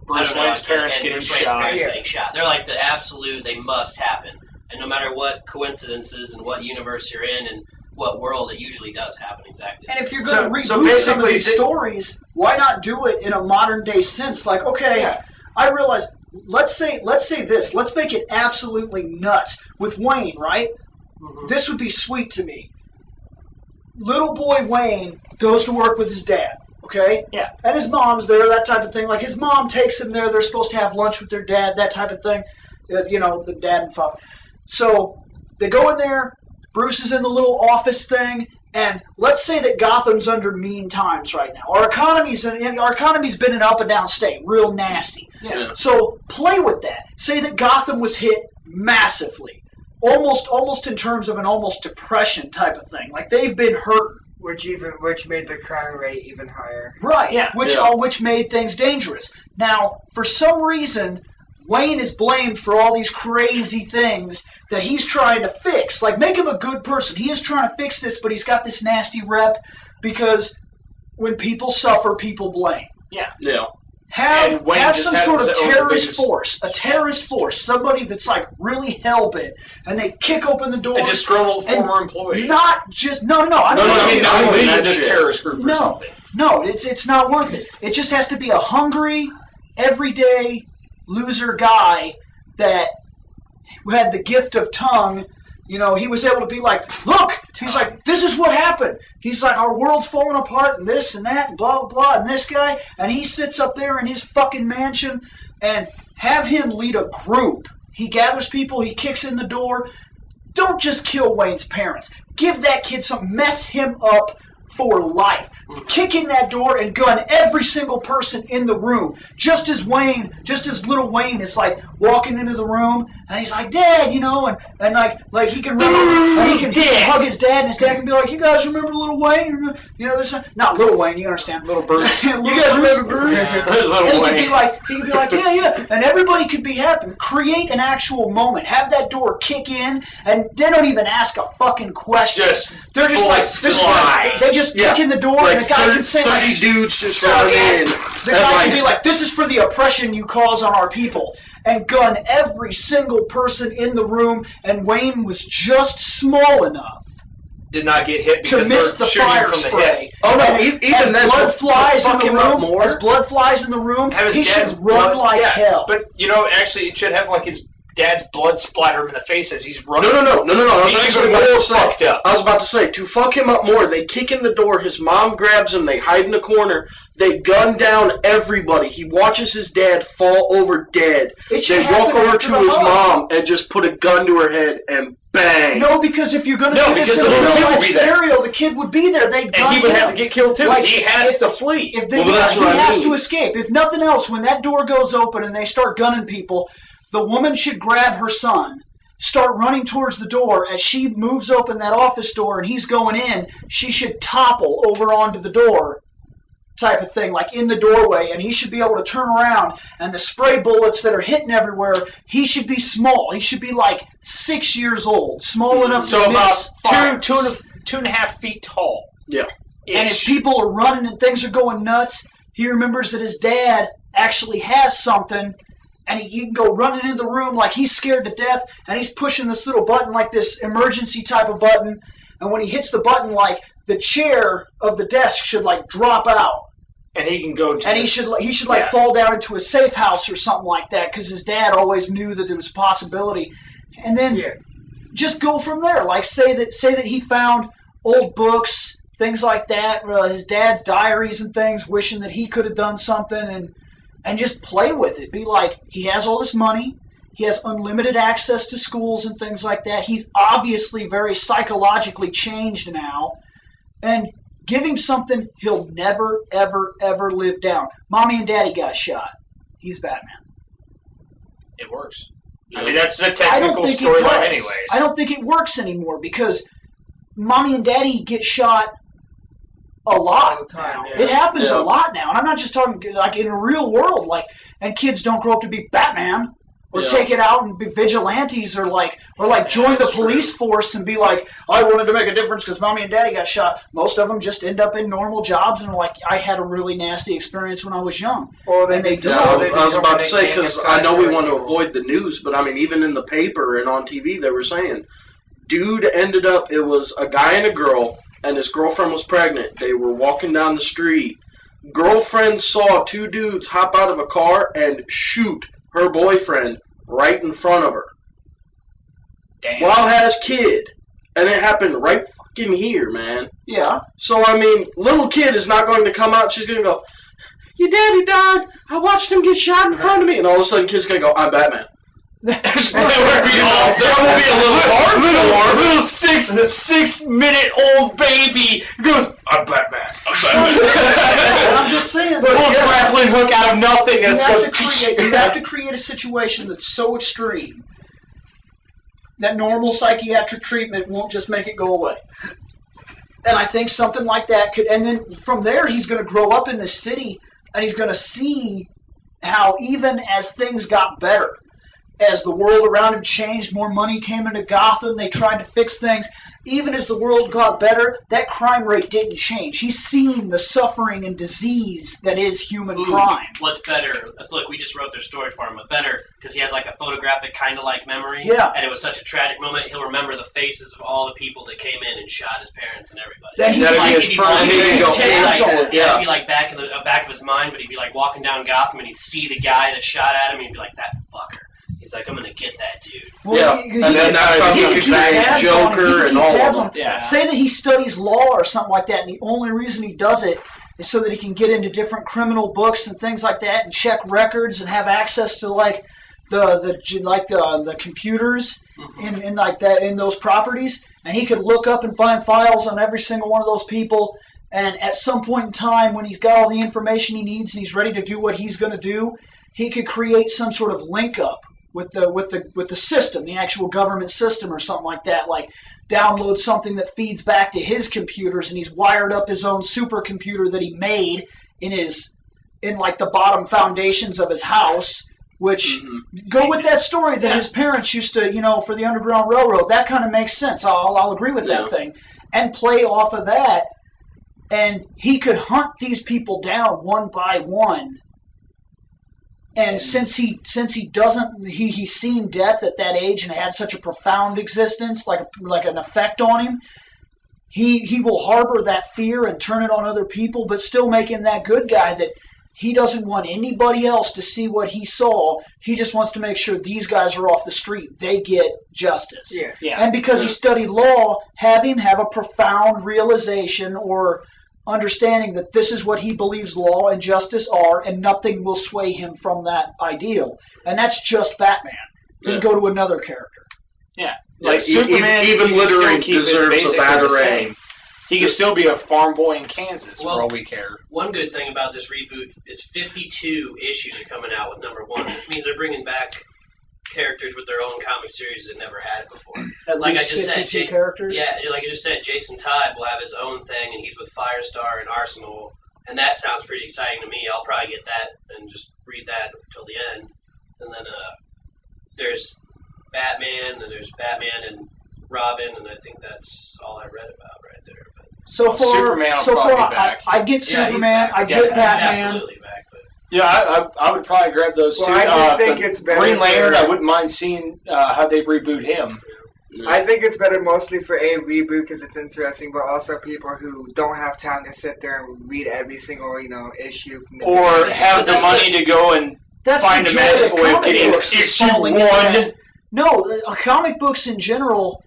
Bruce Wayne's parents getting shot. They're like the absolute, they must happen. And no matter what coincidences and what universe you're in and what world, it usually does happen exactly. And if you're going to reboot some of these stories, why not do it in a modern day sense? Like, okay, I realize, let's say this. Let's make it absolutely nuts. With Wayne, right? Mm-hmm. This would be sweet to me. Little boy Wayne goes to work with his dad, okay? Yeah. And his mom's there, that type of thing. Like, his mom takes him there. They're supposed to have lunch with their dad, that type of thing. The dad and father. So, they go in there. Bruce is in the little office thing. And let's say that Gotham's under mean times right now. Our economy's been an up and down state, real nasty. Yeah. So, play with that. Say that Gotham was hit massively. Almost in terms of an almost depression type of thing. Like, they've been hurt. Which made the crime rate even higher. Right, yeah. Which made things dangerous. Now, for some reason, Wayne is blamed for all these crazy things that he's trying to fix. Like, make him a good person. He is trying to fix this, but he's got this nasty rep because when people suffer, people blame. Yeah. Yeah. Have some sort of terrorist force, somebody that's like really hell-bent, and they kick open the door. A disgruntled former employee. Not just, no. I mean, not this terrorist group or something. No, it's not worth it. It just has to be a hungry, everyday loser guy that had the gift of tongue. He was able to be like, look, he's like, this is what happened. He's like, our world's falling apart and this and that and blah, blah, blah, and this guy. And he sits up there in his fucking mansion and have him lead a group. He gathers people. He kicks in the door. Don't just kill Wayne's parents. Give that kid something. Mess him up for life. Kick in that door and gun every single person in the room. Just as little Wayne is like walking into the room and he's like, Dad, and like he can remember, and he can hug his dad, and his dad can be like, you guys remember little Wayne? This not little Wayne, you understand? Little Bruce. You guys remember Bruce? Yeah. And he could be like, yeah, and everybody could be happy. Create an actual moment. Have that door kick in, and they don't even ask a fucking question. They're just like, they just kick in the door, like and the guy can say, 30 dudes just suck in. The guy can be like, this is for the oppression you cause on our people, and gun every single person in the room, and Wayne was just small enough did not get hit because to miss the fire from spray. Oh no! As blood flies in the room, he should run like hell. But actually, it should have like his dad's blood splatter him in the face as he's running. No. I was about to say, to fuck him up more, they kick in the door, his mom grabs him, they hide in the corner, they gun down everybody. He watches his dad fall over dead. They walk over to his mom and just put a gun to her head and bang. No, because if you're going to do this in a real-life scenario, the kid would be there. And he would have to get killed too. Like, he has to flee. He has to escape. If nothing else, when that door goes open and they start gunning people, the woman should grab her son, start running towards the door. As she moves open that office door and he's going in, she should topple over onto the door type of thing, like in the doorway, and he should be able to turn around, and the spray bullets that are hitting everywhere, he should be small. He should be like 6 years old, small enough to miss about 2.5 feet tall. Yeah. And if people are running and things are going nuts, he remembers that his dad actually has something, and he can go running into the room like he's scared to death, and he's pushing this little button, like this emergency type of button, and when he hits the button, like the chair of the desk should like drop out. And he can go to and he should like fall down into a safe house or something like that, because his dad always knew that there was a possibility. And then just go from there. Like say that he found old books, things like that, his dad's diaries and things, wishing that he could have done something, and just play with it. Be like, he has all this money, he has unlimited access to schools and things like that. He's obviously very psychologically changed now, and give him something he'll never, ever, ever live down. Mommy and Daddy got shot. He's Batman. It works. I mean, that's a technical storyline anyways. I don't think it works anymore because Mommy and Daddy get shot a lot All the time, now. yeah. It happens a lot now. And I'm not just talking like in a real world, like, and kids don't grow up to be Batman or take it out and be vigilantes or join the police force and be like, I wanted to make a difference because Mommy and Daddy got shot. Most of them just end up in normal jobs and are like, I had a really nasty experience when I was young. Or And they do. I they was about to become say, a because gang I know we of want to people. avoid the news, but I mean, even in the paper and on TV, they were saying, dude ended up, it was a guy and a girl, and his girlfriend was pregnant. They were walking down the street. Girlfriend saw two dudes hop out of a car and shoot her boyfriend right in front of her. Damn. While has kid. And it happened right fucking here, man. Yeah. So, I mean, little kid is not going to come out. She's going to go, your daddy died. I watched him get shot in front of me. And all of a sudden, kid's going to go, I'm Batman. That would be awesome. That would be a little hard. Little 6-minute-old baby goes, I'm Batman. And I'm just saying. Pulls a grappling hook out of nothing. You have to create a situation that's so extreme that normal psychiatric treatment won't just make it go away. And I think something like that could, and then from there he's going to grow up in this city and he's going to see how even as things got better, as the world around him changed, more money came into Gotham, they tried to fix things. Even as the world got better, that crime rate didn't change. He's seen the suffering and disease that is human crime. What's better? Look, we just wrote their story for him, but better because he has like a photographic kind of like memory. Yeah. And it was such a tragic moment. He'll remember the faces of all the people that came in and shot his parents and everybody. Then he That'd might be his be first walking thing to go, tabs "Hey, on it. It'd be like back of his mind, but he'd be like walking down Gotham and he'd see the guy that shot at him and he'd be like, that fucker. He's like, I'm gonna get that dude. Well, And then that's how he could bang Joker and all of them. Yeah. Say that he studies law or something like that, and the only reason he does it is so that he can get into different criminal books and things like that, and check records and have access to like the computers in like that in those properties, and he could look up and find files on every single one of those people. And at some point in time, when he's got all the information he needs and he's ready to do what he's going to do, he could create some sort of link up with the system, the actual government system or something like that, like download something that feeds back to his computers, and he's wired up his own supercomputer that he made in like the bottom foundations of his house, which go with that story that his parents used to, for the Underground Railroad. That kind of makes sense. I'll agree with that thing. And play off of that, and he could hunt these people down one by one. And since he's seen death at that age and had such a profound existence, like an effect on him, he will harbor that fear and turn it on other people, but still make him that good guy that he doesn't want anybody else to see what he saw. He just wants to make sure these guys are off the street. They get justice. Yeah. And because he studied law, have him have a profound realization or understanding that this is what he believes law and justice are, and nothing will sway him from that ideal. And that's just Batman. Then go to another character. Yeah. Like, Superman, even you can still littering keep it deserves a basically the batarang. same. He could still be a farm boy in Kansas Well, for all we care. One good thing about this reboot is 52 issues are coming out with number 1, which means they're bringing back characters with their own comic series that never had it before. At Like least I just said, 52 characters? Yeah, like I just said, Jason Todd will have his own thing, and he's with Firestar and Arsenal, and that sounds pretty exciting to me. I'll probably get that and just read that till the end. And then there's Batman, and there's Batman and Robin, and I think that's all I read about right there. But So far, Superman will probably be back. I'd get Yeah, he's Superman, back. I'd Yeah, get he's Batman. absolutely back. But Yeah, I would probably grab those Well, two. I just think the it's better Green Lantern, for- I wouldn't mind seeing how they reboot him. I think it's better mostly for a reboot because it's interesting, but also people who don't have time to sit there and read every single issue from the Or beginning. have the money to go and That's find the a joy magical of way of comic getting books, is issue falling into 1. that. No, comic books in general.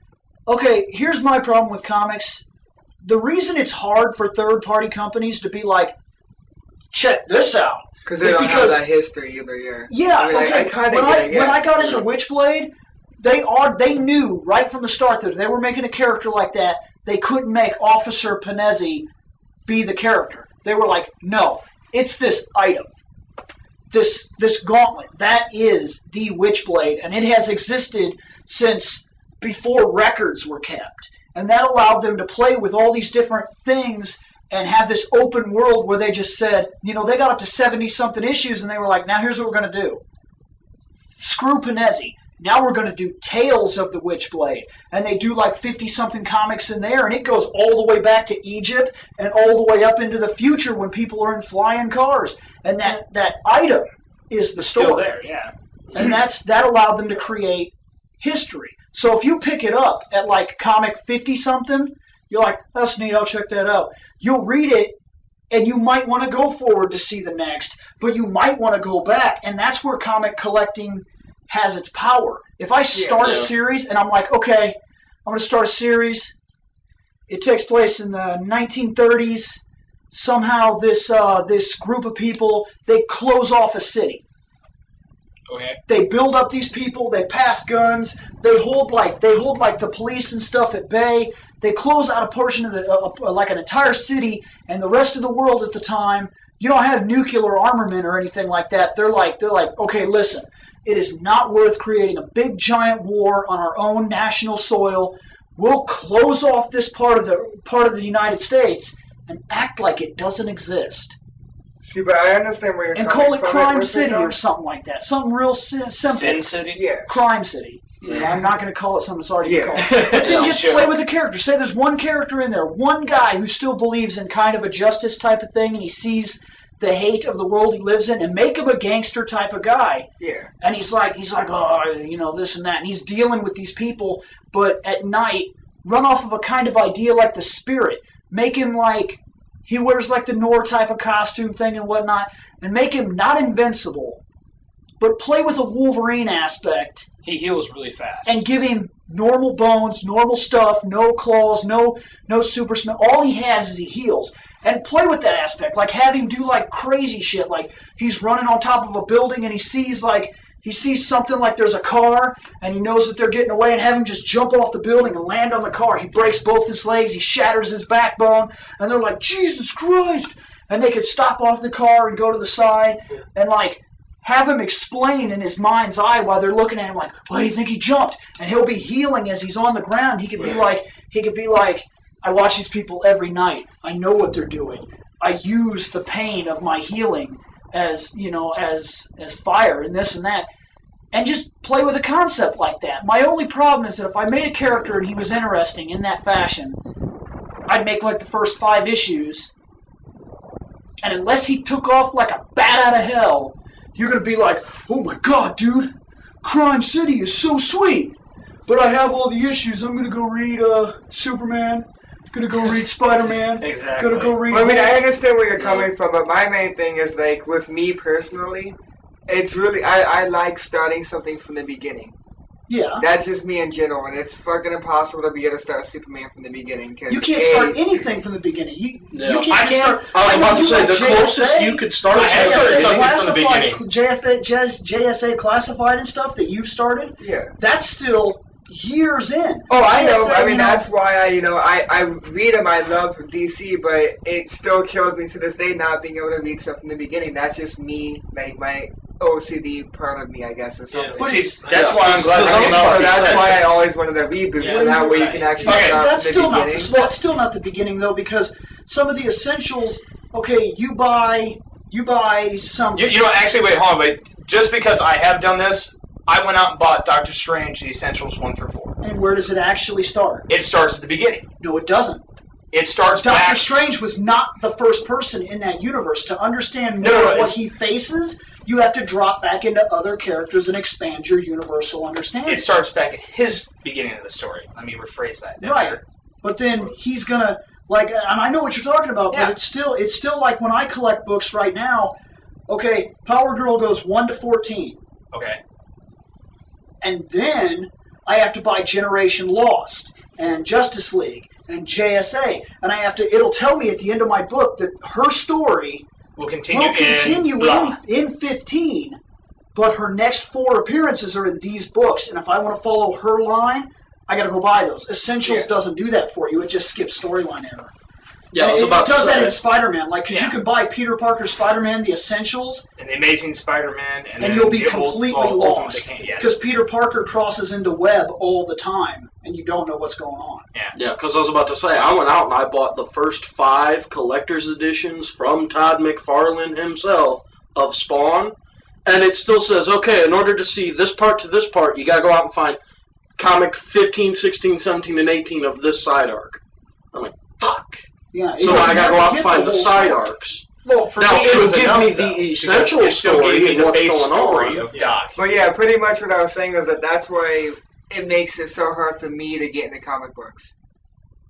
Okay, here's my problem with comics. The reason it's hard for third-party companies to be like, check this out. Because they don't have that history either, yeah. Yeah, I mean, okay. I kind of get it, yeah. When I got into Witchblade, they knew right from the start that if they were making a character like that, they couldn't make Officer Panezzi be the character. They were like, no, it's this item. This gauntlet, that is the Witchblade, and it has existed since before records were kept. And that allowed them to play with all these different things and have this open world where they just said, they got up to 70-something issues, and they were like, now here's what we're going to do. Screw Panezzi. Now we're going to do Tales of the Witchblade. And they do like 50-something comics in there, and it goes all the way back to Egypt and all the way up into the future when people are in flying cars. And that item is the story. Still there, yeah. And that allowed them to create history. So if you pick it up at like comic 50-something, you're like, that's neat, I'll check that out. You'll read it, and you might want to go forward to see the next, but you might want to go back. And that's where comic collecting has its power. If I start a series and I'm like, okay, I'm going to start a series. It takes place in the 1930s. Somehow this group of people, they close off a city. Okay. They build up these people. They pass guns. They hold like the police and stuff at bay. They close out a portion of like an entire city, and the rest of the world at the time, you don't have nuclear armament or anything like that. They're like, okay, listen. It is not worth creating a big giant war on our own national soil. We'll close off this part of the United States and act like it doesn't exist. See, but I understand where you're and coming call it from. Crime City or something like that. Something real simple. Sin City? Yeah. Crime City. Yeah, I'm not going to call it something it's already called. But then No, just play with the character. Say there's one character in there, one guy who still believes in kind of a justice type of thing, and he sees the hate of the world he lives in, and make him a gangster type of guy. Yeah. And he's like, oh, this and that, and he's dealing with these people, but at night, run off of a kind of idea like the Spirit. Make him like, he wears like the Nor type of costume thing and whatnot, and make him not invincible, but play with a Wolverine aspect. He heals really fast. And give him normal bones, normal stuff, no claws, no super smell. All he has is he heals. And play with that aspect. Like have him do like crazy shit. Like he's running on top of a building and he sees something like there's a car and he knows that they're getting away, and have him just jump off the building and land on the car. He breaks both his legs, he shatters his backbone, and they're like, Jesus Christ! And they could stop off the car and go to the side and like have him explain in his mind's eye while they're looking at him like, why do you think he jumped? And he'll be healing as he's on the ground. He could be like, I watch these people every night. I know what they're doing. I use the pain of my healing as fire and this and that. And just play with a concept like that. My only problem is that if I made a character and he was interesting in that fashion, I'd make like the first 5 issues, and unless he took off like a bat out of hell, you're going to be like, oh my God, dude, Crime City is so sweet. But I have all the issues. I'm going to go read Superman. Going to go read Spider-Man. Exactly. Going to go read... Well, I mean, I understand where you're coming from, but my main thing is, like, with me personally, it's really... I like starting something from the beginning. Yeah. That's just me in general, and it's fucking impossible to be able to start Superman from the beginning. You can't start anything from the beginning. You can't start... I was about to say, the closest you could start I started something from the beginning. JSA Classified and stuff that you've started, yeah, that's still years in. Oh, I know. JSA, I mean, that's why I read them. I love DC, but it still kills me to this day not being able to read stuff from the beginning. That's just me, like my OCD part of me, I guess, or something. Yeah. But see, that's why I'm glad that's, you came out with that's these why I sections. always wanted to reboot, Yeah. so that way you can actually Okay. start That's from the beginning. that's still not the beginning though, because some of the essentials. Okay, you buy some. Actually, wait, hold on, wait. Just because I have done this, I went out and bought Doctor Strange, the Essentials 1 through 4. And where does it actually start? It starts at the beginning. No, it doesn't. It starts Doctor back. Strange was not the first person in that universe. To understand more of what he faces, you have to drop back into other characters and expand your universal understanding. It starts back at his beginning of the story. Let me rephrase that. Right. But then he's gonna like, and I know what you're talking about, Yeah. but it's still like when I collect books right now. Okay, Power Girl goes 1 to 14. Okay. And then I have to buy Generation Lost and Justice League and JSA. And it'll tell me at the end of my book that her story will continue in 15, but her next 4 appearances are in these books. And if I want to follow her line, I got to go buy those. Essentials doesn't do that for you. It just skips storyline error. Yeah, it does that in Spider-Man, because you can buy Peter Parker Spider-Man, the Essentials, and the Amazing Spider-Man, and you'll be completely lost because Peter Parker crosses into Web all the time, and you don't know what's going on. Yeah, because I was about to say, I went out and I bought the first 5 collector's editions from Todd McFarlane himself of Spawn, and it still says, okay, in order to see this part to this part, you got to go out and find comic 15, 16, 17, and 18 of this side arc. I'm like, fuck. Yeah, so I gotta go out and find the side arcs. Well, for now, me, it'll give me the essential story and what's going on. Of Doc. But yeah, pretty much what I was saying is that's why it makes it so hard for me to get into comic books.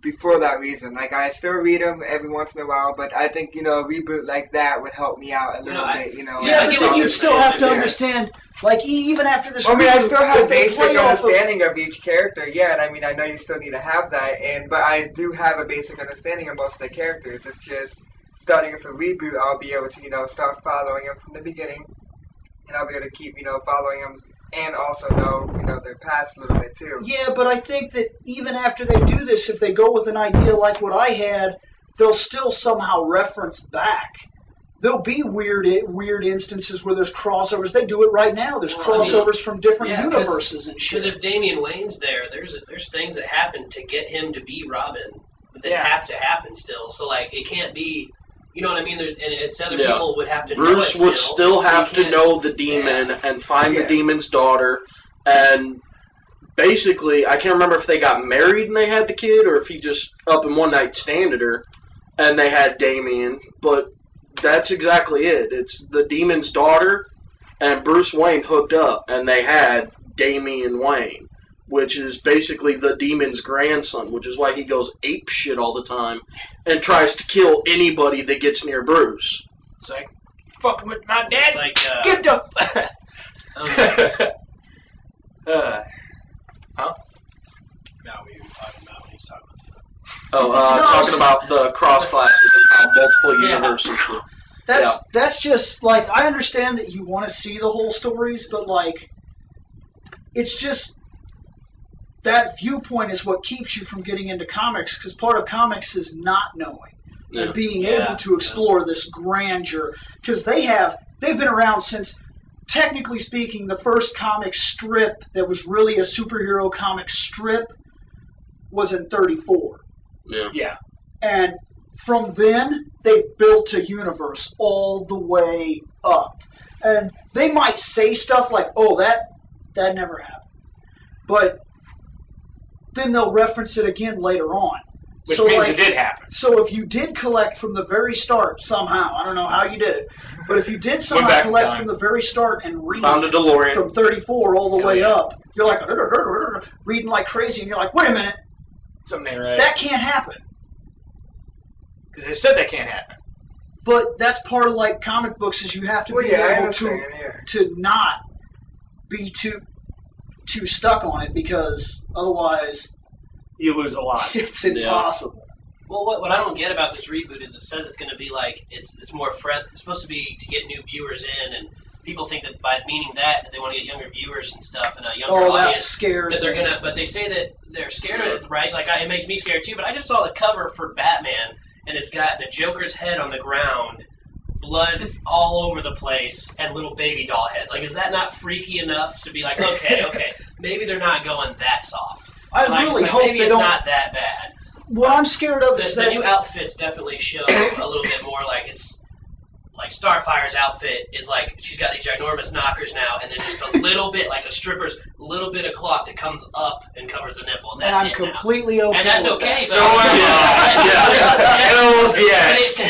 Before that reason, like I still read them every once in a while, but I think a reboot like that would help me out a little bit. Yeah, but then you still have to understand. Like even after this, I still have basic understanding of each character. Yeah, and I know you still need to have that, but I do have a basic understanding of most of the characters. It's just starting with a reboot, I'll be able to start following them from the beginning, and I'll be able to keep following them, and also know their past a little bit too. Yeah, but I think that even after they do this, if they go with an idea like what I had, they'll still somehow reference back. There'll be weird instances where there's crossovers. They do it right now. There's crossovers from different universes and shit. Because if Damian Wayne's there's things that happen to get him to be Robin that have to happen still. So it can't be. You know what I mean? It's other people would have to. Bruce know it would still have to know the demon and find the demon's daughter, and basically, I can't remember if they got married and they had the kid, or if he just up in one night standed her, and they had Damian, but. That's exactly it. It's the demon's daughter and Bruce Wayne hooked up, and they had Damian Wayne, which is basically the demon's grandson, which is why he goes ape shit all the time and tries to kill anybody that gets near Bruce. It's like, fucking with my dad. It's like, get the... huh? No, we were talking about what he's talking about. Talking about the cross classes and how multiple universes were. That's just, I understand that you want to see the whole stories, but, it's just, that viewpoint is what keeps you from getting into comics, because part of comics is not knowing and being able to explore this grandeur, because they've been around since, technically speaking, the first comic strip that was really a superhero comic strip was in 34. Yeah. And from then, they built a universe all the way up. And they might say stuff like, oh, that never happened. But then they'll reference it again later on. Which means it did happen. So if you did collect from the very start somehow, I don't know how you did it, but if you did somehow collect from the very start and read found a DeLorean from 34 all the way up, you're like, reading like crazy, and you're like, wait a minute. Something ain't right. That can't happen. Because they said that can't happen. But that's part of comic books is you have to be able to not be too stuck on it, because otherwise you lose a lot. It's impossible. Well, what I don't get about this reboot is it says it's going to be it's more it's supposed to be to get new viewers in, and people think that by meaning that they want to get younger viewers and stuff and a younger audience. That scares that they're gonna. But they say that they're scared of it, right? It makes me scared too. But I just saw the cover for Batman. And it's got the Joker's head on the ground, blood all over the place, and little baby doll heads. Is that not freaky enough to be like, okay, maybe they're not going that soft? I really hope maybe they it's don't. Not that bad. What I'm scared of is that the new outfits definitely show a little bit more it's Starfire's outfit is she's got these ginormous knockers now, and then just a little bit a stripper's little bit of cloth that comes up and covers the nipple, and that's I'm completely okay. And that's with okay. That.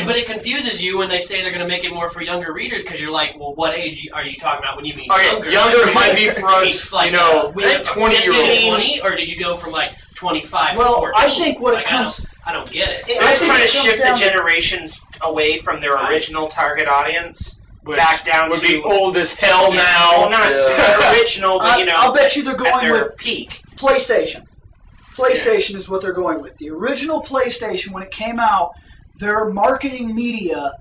But it confuses you when they say they're going to make it more for younger readers, because you're like, well, what age are you talking about when you mean younger? Younger might be for us, 20-year-olds. 20, or did you go from 25 to 14? I think what it comes. I don't get it. They're just trying to shift the generations away from their original target audience which back down would to be old as hell well, now. not the original, but I'll bet you they're at going their with peak. PlayStation. PlayStation is what they're going with. The original PlayStation, when it came out, their marketing media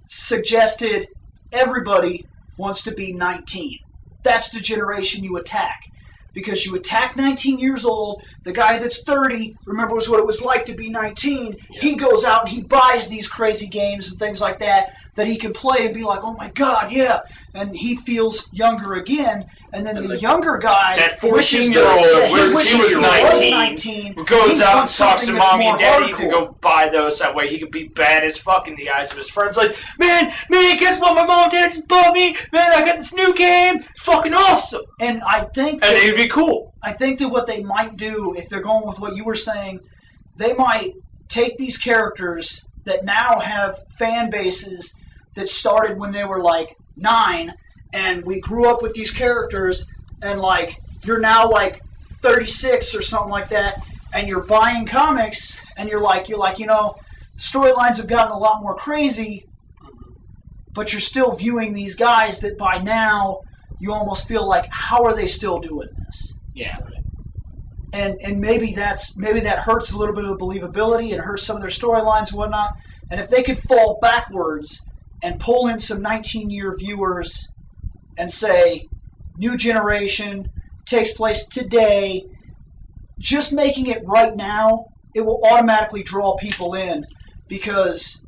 suggested everybody wants to be 19. That's the generation you attack. Because you attack 19 years old, the guy that's 30 remembers what it was like to be 19. Yeah. He goes out and he buys these crazy games and things like that he can play and be like, oh my god, yeah. And he feels younger again. And then the younger guy, that 14-year-old, he was 19, goes out and talks to mommy and daddy to go buy those. That way he could be bad as fuck in the eyes of his friends. Like, man, guess what? My mom and dad just bought me. Man, I got this new game. It's fucking awesome. And I think and it'd be cool. I think that what they might do, if they're going with what you were saying, they might take these characters that now have fan bases that started when they were like 9, and we grew up with these characters, and like you're now like 36 or something like that, and you're buying comics, and you're like, storylines have gotten a lot more crazy, but you're still viewing these guys that by now you almost feel like, how are they still doing this? Yeah. And maybe that hurts a little bit of the believability and hurts some of their storylines and whatnot. And if they could fall backwards and pull in some 19-year viewers and say, new generation, takes place today, just making it right now, it will automatically draw people in, because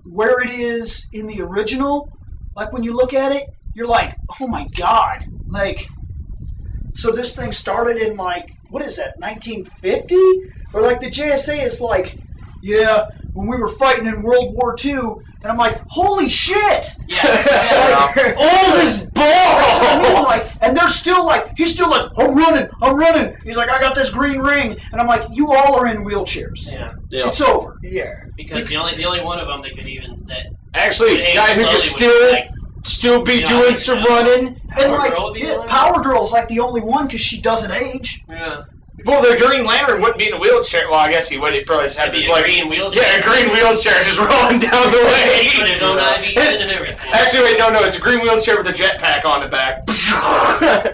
where it is in the original, like when you look at it, you're like, oh my god, like, so this thing started in like, what is that, 1950? Or like the JSA is like, yeah, when we were fighting in World War II, and I'm like, holy shit! Yeah. Old as balls! I mean, like, and they're still like, he's still like, I'm running. He's like, I got this green ring, and I'm like, you all are in wheelchairs. Yeah. It's over. Yeah. Because the only one of them that could even actually, would a guy who could still be doing some running. And like, Power Girl's like the only one because she doesn't age. Yeah. Well, the Green Lantern wouldn't be in a wheelchair. Well, I guess he would. He'd probably just have his like green wheelchair. Yeah, a green wheelchair just rolling down the way. Put his own IVs in and everything. Actually, wait, no, it's a green wheelchair with a jetpack on the back.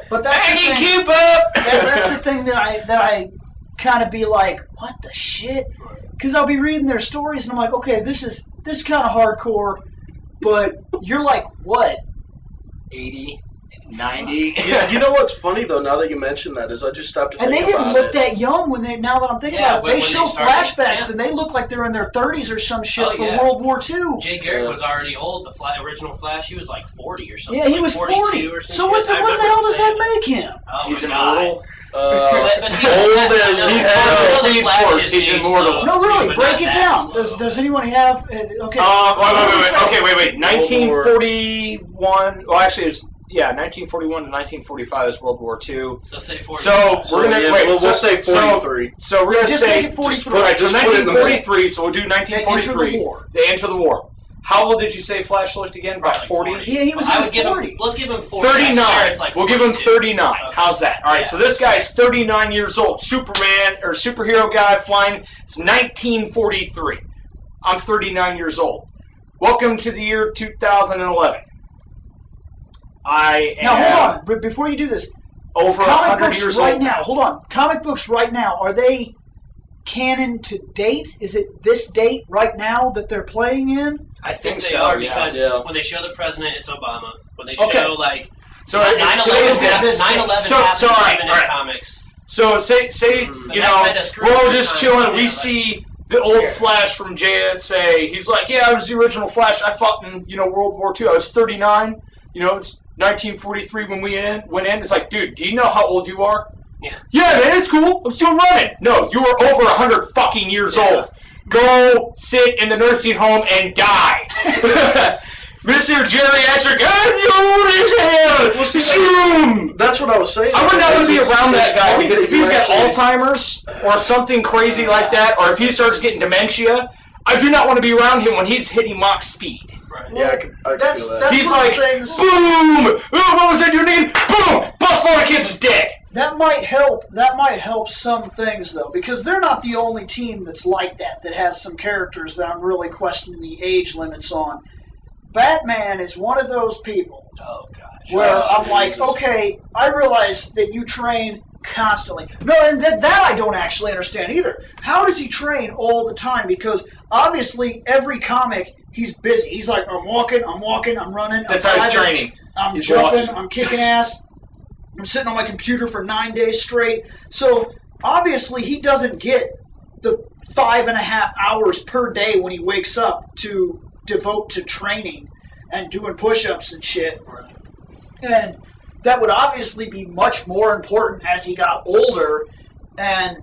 But that's I the can thing. keep up. That's the thing that I kind of be like, what the shit? Because I'll be reading their stories and I'm like, okay, this is kind of hardcore, but you're like, what? 80, 90. Yeah, you know what's funny though? Now that you mention that, is I just stopped to And think they didn't about look it. that young when they. Now that I'm thinking Yeah, about it, they when show they started, flashbacks yeah. and they look like they're in their 30s or some shit Oh, from yeah. World War II. Jay Garrick was already old. The original Flash, he was like 40 or something. Yeah, he like was 42 40. or something. So what the hell does that make him? Oh, He's my God. immortal. But see, Old I know- as- I know the Speed Flash Force, is he's being immortal. slow, No, too, really, but break not it that down. slow. Does anyone have? Okay. Wait. 1941. Well, actually, it's 1941 to 1945 is World War II. So say 40. So we're gonna yeah, wait. we'll say 43. So we're gonna just say make it 43. Right, so Just put it in the 1943. So we'll do They enter 1943. the war. They enter the war. How old did you say Flash looked again? About Probably 40. Yeah, he was I in would give 40. him. Let's give him 40. I 39. swear it's like We'll give him 42. 39. Okay. How's that? All right. Yeah. So this guy's 39 years old. Superman or superhero guy flying. It's 1943. I'm 39 years old. Welcome to the year 2011. I am Now hold on, but before you do this, over comic 100 books years right old now. Hold on, comic books right now, are they canon to date? Is it this date right now that they're playing in? I think they so, are yeah. because Yeah. when they show the president, it's Obama. When they Okay. show like So 9/11 so 9/11 so happens all right, even all in right. comics. So say But you that know kinda screws we're all with just the chilling. time, We yeah, see the old Flash from JSA. He's like, yeah, I was the original Flash. I fought in World War II. I was 39. It's 1943 when we went in. It's like, dude, do you know how old you are? Yeah. Yeah, man, it's cool. I'm still running. No, you are over 100 fucking years old. Go sit in the nursing home and die. Mr. Geriatric, I'm old as hell. Well, see, Zoom. That's what I was saying. I would not want to be It's- around that it's guy funny because if that you he's got actually- Alzheimer's or something crazy like that, or if he starts getting dementia, I do not want to be around him when he's hitting Mach speed. Right. Yeah, I could That's- feel that. that's- He's one of like, the things- boom! Oh, what was I doing again? Boom! Bust all the kids is dead. That might help. That might help some things though, because they're not the only team that's like that. That has some characters that I'm really questioning the age limits on. Batman is one of those people Oh gosh. where I'm Jesus. like, okay, I realize that you train constantly. No, and that I don't actually understand either. How does he train all the time? Because obviously every comic, he's busy. He's like, I'm walking, I'm running. That's I'm how he's driving, training. I'm He's jumping, walking. I'm kicking ass. I'm sitting on my computer for 9 days straight. So obviously he doesn't get the 5.5 hours per day when he wakes up to devote to training and doing push-ups and shit. And that would obviously be much more important as he got older. And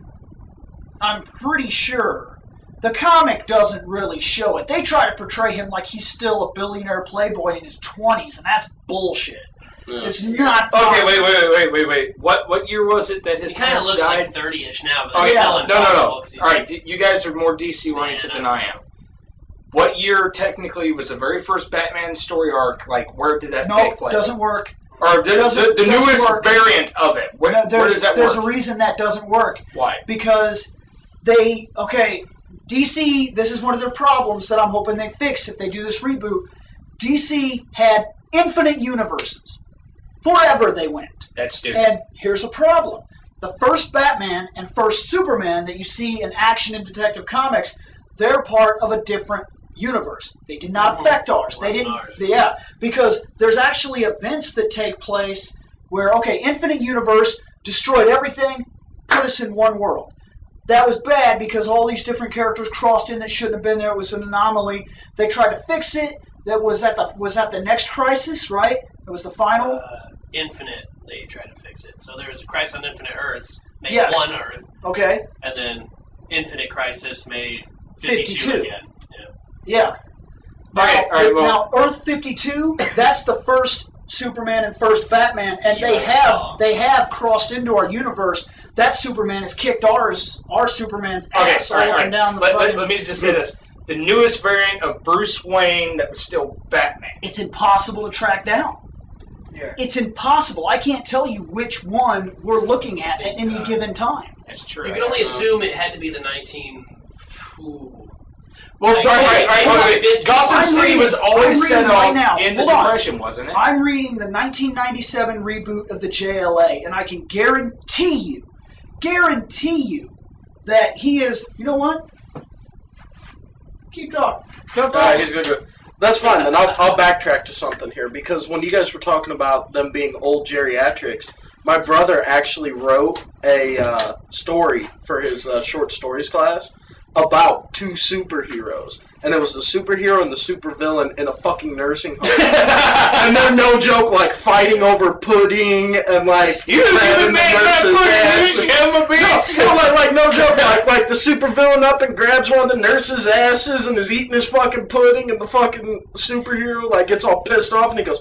I'm pretty sure the comic doesn't really show it. They try to portray him like he's still a billionaire playboy in his 20s, and that's bullshit. Yeah. It's not Okay, possible. wait. What year was it that his He kind of parents looks died? like 30-ish now, but Oh, it's yeah. still impossible. 'cause he's All right, you guys are more DC oriented Yeah, than I am. What year technically was the very first Batman story arc? Like, where did that take Nope, place? doesn't work. Or the doesn't newest work. variant of it. Where does that There's work? a reason that doesn't work. Why? Because DC, this is one of their problems that I'm hoping they fix if they do this reboot. DC had infinite universes. Forever they went. That's stupid. And here's the problem. The first Batman and first Superman that you see in Action and Detective Comics, they're part of a different universe. They did not affect ours. They didn't. Ours. Yeah, because there's actually events that take place where, Infinite Universe destroyed everything, put us in one world. That was bad because all these different characters crossed in that shouldn't have been there. It was an anomaly. They tried to fix it. That was at the next crisis, right? It was the final. Infinite, they tried to fix it. So there was a Crisis on Infinite Earths, made Yes. one Earth, Okay. and then Infinite Crisis made 52 again. Yeah. Okay, all right, well- now Earth 52, that's the first Superman and first Batman, and You they ever have saw. they have crossed into our universe. That Superman has kicked our Superman's Okay, ass all right, all all up right. and down the Let fucking- me just say this. The newest variant of Bruce Wayne that was still Batman. It's impossible to track down. Yeah. It's impossible. I can't tell you which one we're looking at any given time. That's true. You can only assume it had to be the 19... Ooh. Well, Like, all right, wait, Gotham I'm City reading- was always I'm set reading off right now. in the Hold on. Depression, wasn't it? I'm reading the 1997 reboot of the JLA, and I can guarantee you that he is. You know what? Keep talking. No, All right, he's gonna go. That's fine. Then I'll backtrack to something here because when you guys were talking about them being old geriatrics, my brother actually wrote a story for his short stories class about two superheroes, and it was the superhero and the supervillain in a fucking nursing home, and they're no joke, like fighting over pudding and like You grabbing made that pudding, I'm a bitch. no, like no joke, like the supervillain up and grabs one of the nurses' asses and is eating his fucking pudding, and the fucking superhero like gets all pissed off and he goes,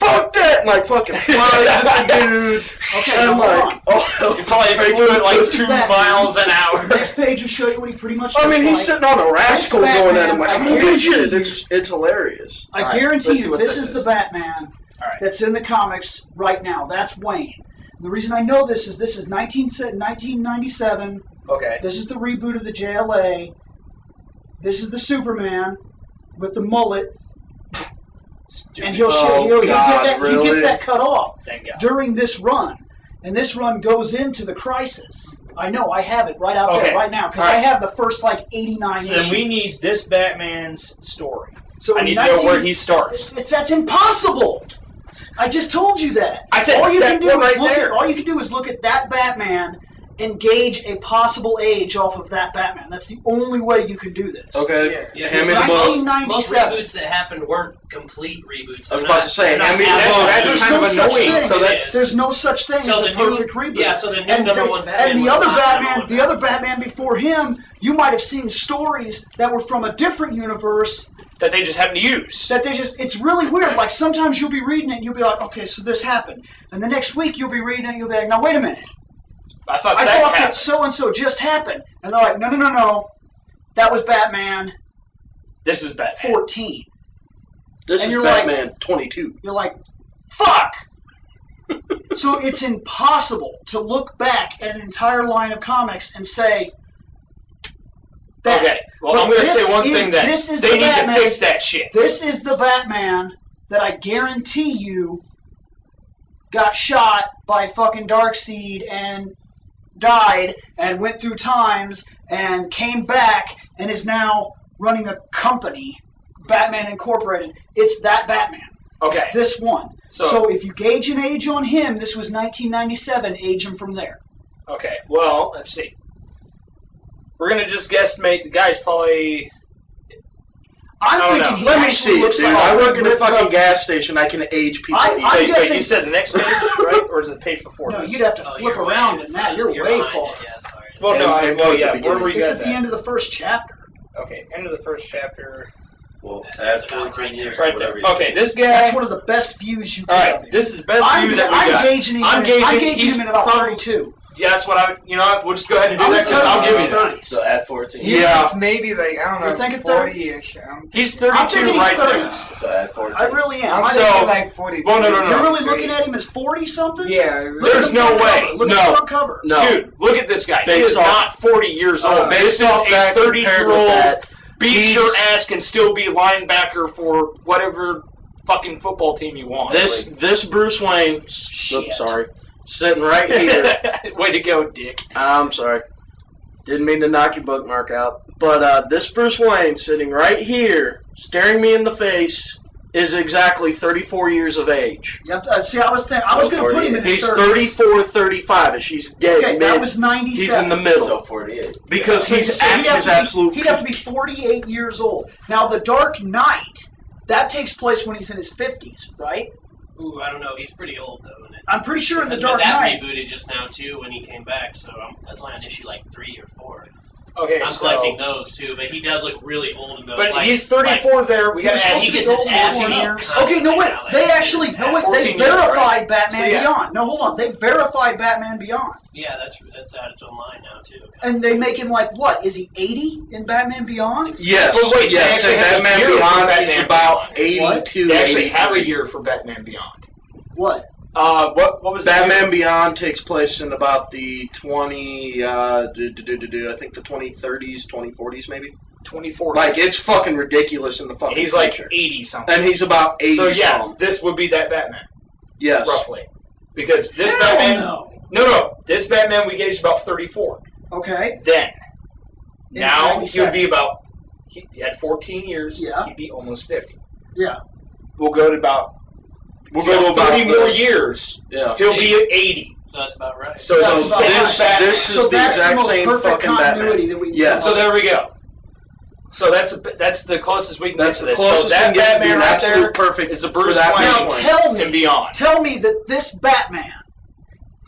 "Fuck that!" and like fucking flies at the dude. Okay, and hold like, on. oh, You probably flew at like This is 2 Batman. miles an hour. Next page will show you what he pretty much. I mean, looks he's like. sitting on a rascal This going at him Batman, like, I "Oh, good shit!" guarantee It's hilarious. I All right, guarantee let's see you, what this this is is. the Batman right. that's in the comics right now. That's Wayne. The reason I know this is 1997. Okay. This is the reboot of the JLA. This is the Superman with the mullet, and he'll God, get he really? gets that cut off Thank God. during this run, and this run goes into the Crisis. I know, I have it right out Okay. there right now because All right. I have the first 89 So issues. then we need this Batman's story. So I in need to know where he starts. That's impossible. I just told you that. I said all you that can do one is right look there. at all you can do is look at that Batman and gauge a possible age off of that Batman. That's the only way you can do this. Okay, Yeah, hand It's me the book. 1997. Most reboots that happened weren't complete reboots. I was about to say, They're hand me not the book. absolute There's kind no of such annoying, thing. so that's- There's no such thing So as the a perfect new- reboot. yeah, so the new number one Batman and the was other not Batman, number one the other Batman before him, you might have seen stories that were from a different universe That they just happen to use. that they just, it's really weird. Like sometimes you'll be reading it and you'll be like, okay, so this happened. And the next week you'll be reading it and you'll be like, now wait a minute. I thought I that thought that happened. so-and-so just happened. And they're like, no. That was Batman This is Batman. 14. This And is you're like- Batman 22. You're like, fuck! So it's impossible to look back at an entire line of comics and say, That. Okay, well, But I'm going to this say one is- thing then. this is They the need Batman. to fix that shit. This is the Batman that I guarantee you got shot by fucking Darkseid and died and went through times and came back and is now running a company, Batman Incorporated. It's that Batman. Okay. It's this one. So- So if you gauge an age on him, this was 1997, age him from there. Okay, well, let's see. We're going to just guesstimate the guy's probably... I'm I don't thinking know. he Let me actually see it, looks dude. like I a work in a ripped fucking up- gas station. I can age people. I'm Wait, guessing- you said the next page, right? Or is it the page before No, this? you'd have to Oh, flip you're around way it now. You're way behind far. it, yeah, sorry. Well, no, And well, toward the yeah. Where beginning. were you It's at at the then? end of the first chapter. Okay, end of the first chapter. Well, That's add about 14 right years there. to Right there. whatever you Okay, think. this guy... That's one of the best views you All can right, have. this is the best I'm, view that we I'm got. gauging him. I'm I'm gauging gauging him at about probably- 32. Yeah, that's what I would... You know what? We'll just go ahead and do I'm that because gonna I'll tell give you you that. 30. So add 14. Yeah. He's maybe like, I don't know, You're thinking 40-ish. He's I'm 32 thinking he's right 30. there. So add 14. I really am. I'm I So- thinking like 40. Well, no. You're really looking at him as 40-something? Yeah. There's no way. Look at No. the front cover. No. Dude, look at this guy. He Based is off- not 40 years old. This Based is off a that, compared with 30-year-old that, beat he's- your ass can still be linebacker for whatever fucking football team you want. This Bruce Wayne. Shit. Oops, sorry. Sitting right here. Way to go, Dick. I'm sorry. Didn't mean to knock your bookmark out. But this Bruce Wayne sitting right here, staring me in the face, is exactly 34 years of age. Yep. See, I was going to put him in his He's 30s. 34, 35, and she's dead. Okay, that was 97. He's in the middle. So 48. Because So he's he'd at have his to be- absolute He'd have to be 48 years old. Now, The Dark Knight, that takes place when he's in his 50s, right? Ooh, I don't know. He's pretty old though. And I'm pretty sure in The but Dark that Knight. rebooted just now too when he came back, so that's only on issue like 3 or 4. Okay, I'm so... collecting those too, but he does look really old in those. But like, he's 34 there. We He was got to add... supposed he to be gets his old ass 14 beat years. constantly Okay, no, wait. now, like, They he gets actually, his no, ass wait. 14 They years, right? verified Batman So, yeah. Beyond. No, hold on. They verified Batman Beyond. Yeah, that's out its own line now too. And they make him like, what? Is he 80 in Batman Beyond? Yes, Well, wait, they yes, actually and have a Batman year for Beyond is Batman about Beyond. 82, They actually have a 83. year for Batman Beyond. What? What was Batman Beyond takes place in about the 20, I think the 2030s, 2040s maybe. 24. Like, it's fucking ridiculous in the fucking He's like future. 80 something. And he's about 80 So yeah, some. this would be that Batman, Yes. roughly. Because this Hell Batman... no. No. This Batman we gauged about 34. Okay. Then. In Now, he 97. would be about... He had 14 years. Yeah. He'd be almost 50. Yeah. We'll go to about... We'll go to about 30 more years. Yeah. He'll be at 80. So that's about right. So That's it's about the right. same Batman. This is So the that's exact most same perfect fucking continuity Batman. that we can Yes. So there we go. So that's the closest we can That's get to the this. closest So we can that get to being Batman right absolute there perfect is a for Bruce that Wayne Now Batman. and beyond. tell me that this Batman,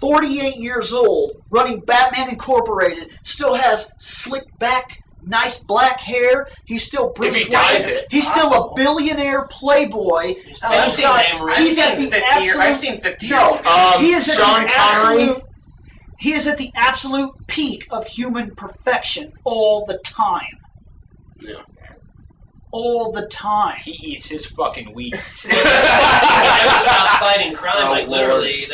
48 years old, running Batman Incorporated, still has slick back, nice black hair. He's still Bruce If he Wayne. dyes it. He's still a billionaire playboy. I've He's seen got- him he's at 50 the year, I've absolute. seen 50 No, year. he is at Sean the Connery. absolute. He is at the absolute peak of human perfection all the time. Yeah. All the time. He eats his fucking weeds. They never stop fighting crime. Oh, like Lord. literally,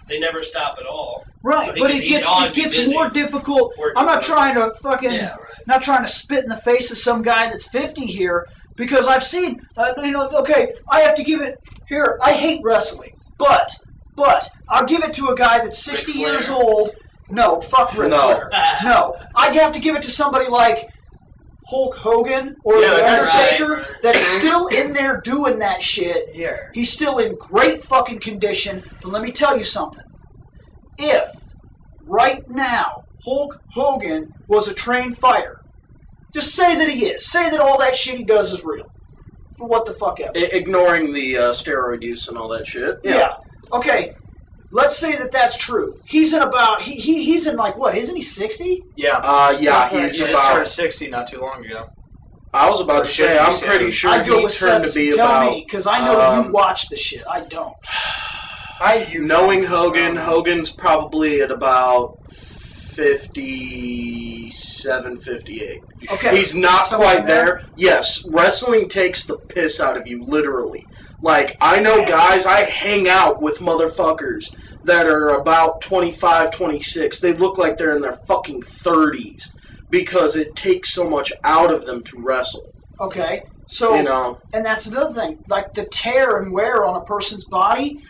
they never stop at all. Right, So he but can- it he gets can always be busy. more difficult. Working I'm not on trying to things. fucking Yeah, right. not trying to spit in the face of some guy that's 50 here because I've seen okay, I have to give it here. I hate wrestling, but I'll give it to a guy that's 60 Ric Flair? years old. No, fuck Ric No. Flair. No, I'd have to give it to somebody like Hulk Hogan or Yeah, The that's Undertaker right. that's still in there doing that shit. Yeah. He's still in great fucking condition. But let me tell you something. If right now Hulk Hogan was a trained fighter, just say that he is. Say that all that shit he does is real. For what the fuck ever. Ignoring the steroid use and all that shit. Yeah. Okay. Let's say that that's true. He's in about he's in like what? Isn't he 60? yeah. Yeah, He he's just about. turned 60 not too long ago. I was about to should say, be I'm soon. pretty sure I'd go he with turned to Seth. be Tell about. me, because I know you watch the shit. I don't. I used Knowing to. Hogan, Hogan's probably at about 57, 58. Okay. He's not Somewhere quite in there? there. Yes, wrestling takes the piss out of you, literally. Like, I know guys, I hang out with motherfuckers that are about 25, 26. They look like they're in their fucking 30s. because it takes so much out of them to wrestle. Okay, so, and that's another thing. Like, the tear and wear on a person's body.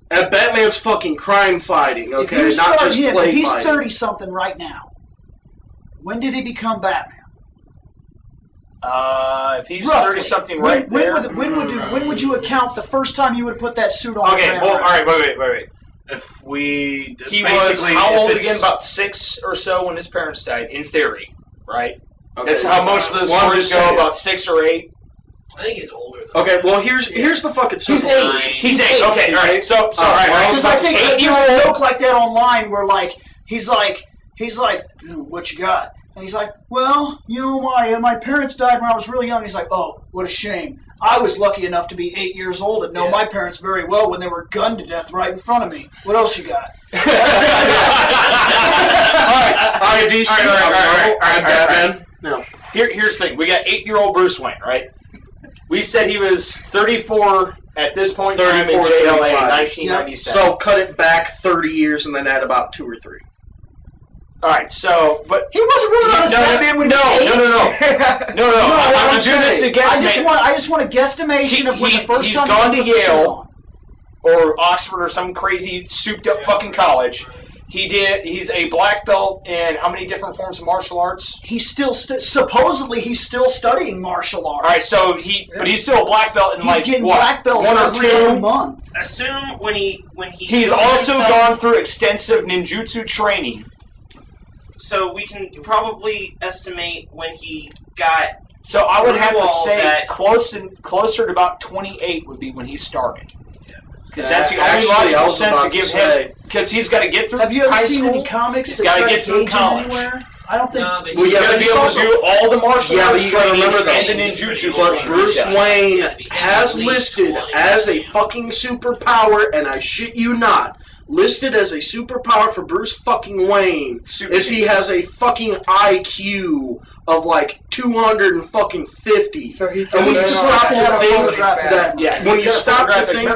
And Batman's fucking crime fighting, okay? If you Not start just him, play if he's fighting. 30-something right now, when did he become Batman? If he's 30-something right there... When would you account the first time you would put that suit on? Okay, well, alright, wait. If we... He was how old again? About 6 or so when his parents died, in theory, right? Okay, that's how most of the stories go, about 6 or 8. I think he's older. Okay, well, here's the fucking simple truth. He's 8. Okay, all right. So alright. Because I think there's a joke like that online where like he's like, what you got? And he's like, well, you know, my parents died when I was really young. He's like, oh, what a shame. I was lucky enough to be 8 years old and know my parents very well when they were gunned to death right in front of me. What else you got? All right, DC. All right, Batman. No. Here's the thing. We got 8-year-old Bruce Wayne, right? We said he was 34 at this point in time in JLA in 1997. So cut it back 30 years and then add about 2 or 3. All right, so, but... He wasn't really on his Batman when he was 8. No. I'm doing this to guesstimate. I just want a guesstimation of when the first time he's gone to Yale or Oxford or some crazy souped-up fucking college. He's a black belt in how many different forms of martial arts? He's still supposedly he's still studying martial arts. All right, so he's still a black belt in he's getting black belts 1 or 2 every month. Assume when he he's also gone through extensive ninjutsu training. So we can probably estimate when he got. So I would have to say that closer to about 28 would be when he started. Because that's the only logical sense to give him. Because he's got to get through high school. Have you ever seen any comics? He's got to get through college. Anywhere? I don't think. No, he's got to be able to do all the martial arts training and the ninjutsu training. But Bruce Wayne has listed as a fucking superpower, and I shit you not, listed as a superpower for Bruce fucking Wayne is he has a fucking IQ of like 250. So he and when you stop to think that, when you stop to think,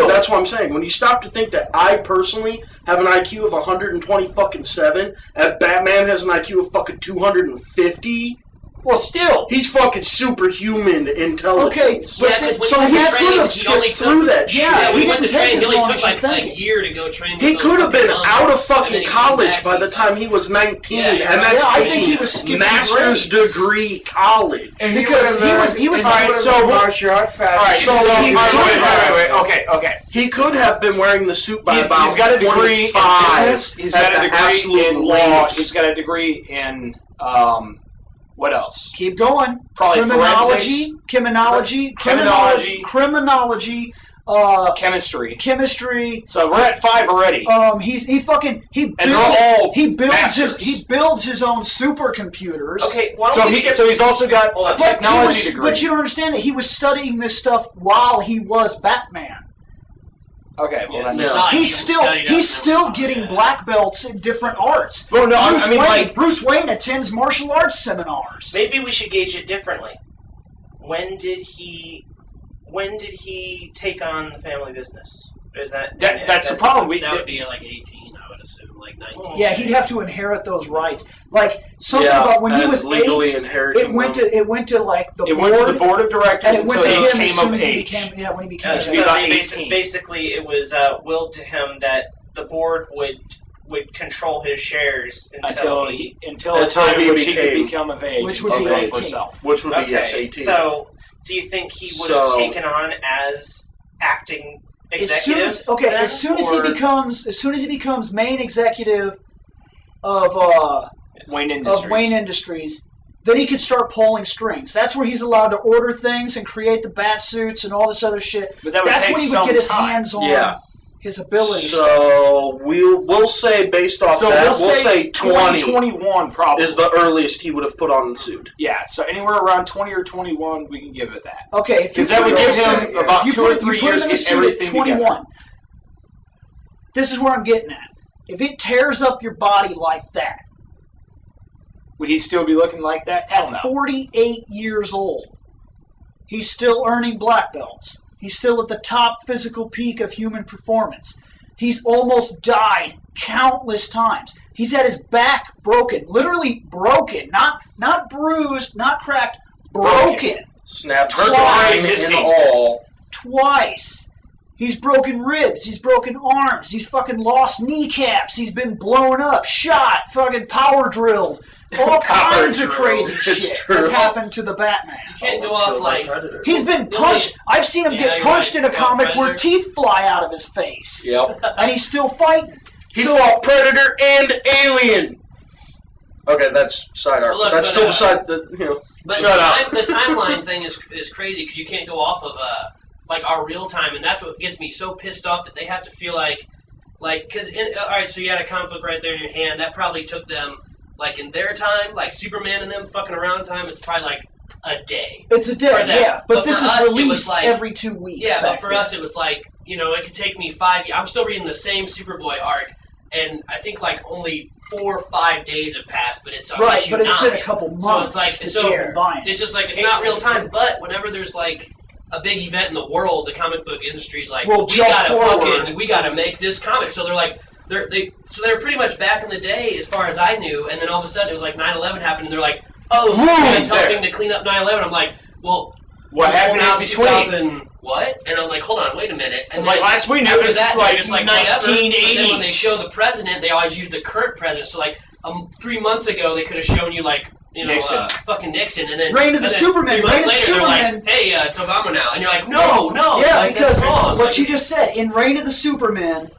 that's what I'm saying. When you stop to think that I personally have an IQ of 127, and Batman has an IQ of fucking 250. Well, still, he's fucking superhuman intelligence. Okay, so he could have skipped through that shit. Yeah, when he went to train, he only took like a year to go train. He could have been out of fucking college by the time he was 19, and that's I think he was skipping master's degree college. And because he was martial arts fast. Okay. He could have been wearing the suit by about. He's got a degree in business. He's got a degree in law. He's got a degree in what else? Keep going. Probably criminology, chemistry. So we're at 5 already. He builds his own supercomputers. Okay, so he's also got a technology degree. But you don't understand that he was studying this stuff while he was Batman. Okay, well then he's still getting black belts in different arts. Well, no, Bruce Wayne attends martial arts seminars. Maybe we should gauge it differently. When did he take on the family business? Is that's the problem? That would be like 18, I would assume, like 19. Yeah, he'd have to inherit those rights. Like something about when he was legally 8, inheriting it went to like the board. It went to the board of directors and it went to until him he as came soon of as he age. when he became basically it was willed to him that the board would control his shares until he could become of age, which would be 18. for itself. Which would be 18. So, do you think he would have taken on as acting executive? As soon as he becomes main executive of Wayne Industries, then he could start pulling strings. That's where he's allowed to order things and create the bat suits and all this other shit. But that would That's take when he some would get his time. hands on his abilities. So we'll say based off that, we'll say 2021 probably is the earliest he would have put on the suit. Yeah, so anywhere around 20 or 21, we can give it that. Okay, because that would give him about 2 or 3 years to get everything 21. together. This is where I'm getting at. If it tears up your body like that, would he still be looking like that? Hell no. 48 years old, he's still earning black belts. He's still at the top physical peak of human performance. He's almost died countless times. He's had his back broken, literally broken, not bruised, not cracked, broken. Snapped Twice. in all. Twice. He's broken ribs. He's broken arms. He's fucking lost kneecaps. He's been blown up, shot, fucking power drilled. All kinds of crazy shit has happened to the Batman. You can't go off like... He's been punched. I've seen him get punched in a comic where teeth fly out of his face. Yep. And he's still fighting. He fought Predator and Alien. Okay, that's side arc. That's still beside the, But shut up. The timeline thing is crazy because you can't go off of like our real time, and that's what gets me so pissed off that they have to feel like because all right, so you had a comic book right there in your hand that probably took them like in their time, like Superman and them fucking around time. It's probably like a day. It's a day, yeah. But this is us, released like, every 2 weeks. Yeah, but for us, it was like it could take me 5 years. I'm still reading the same Superboy arc, and I think like only 4 or 5 days have passed, but it's on right. issue But it's 9. been a couple months. So it's like it's just like it's not real time. But whenever there's like a big event in the world, the comic book industry's like, we gotta make this comic. So they're like, they're pretty much back in the day as far as I knew, and then all of a sudden it was like 9/11 happened, and they're like, oh, Superman's helping to clean up 9/11. I'm like, well, what happened in between? 2000, what? And I'm like, hold on, wait a minute. And it's like last we knew it was that, like just 1980s. And then when they show the president, they always use the current president. So like 3 months ago, they could have shown you like Nixon. Fucking Nixon, and then Reign of the Superman. 3 months Reign of the later, Superman. they're like, hey, it's Obama now, and you're like, no, Yeah, like, because that's wrong. what you just said in Reign of the Superman,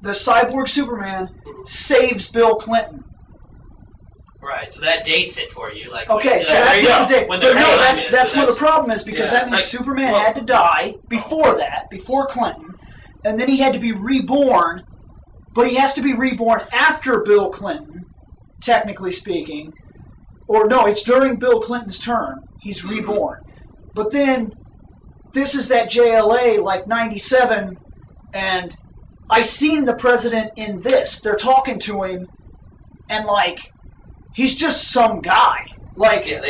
the cyborg Superman, saves Bill Clinton. Right, so that dates it for you. Like, Okay, so that's the date. But no, that's where the problem is, because that means like, Superman had to die before that, before Clinton, and then he had to be reborn, but he has to be reborn after Bill Clinton, technically speaking. Or no, it's during Bill Clinton's term. He's reborn. But then, this is that JLA, like 97, and I seen the president in this. They're talking to him, and like, he's just some guy. Like, they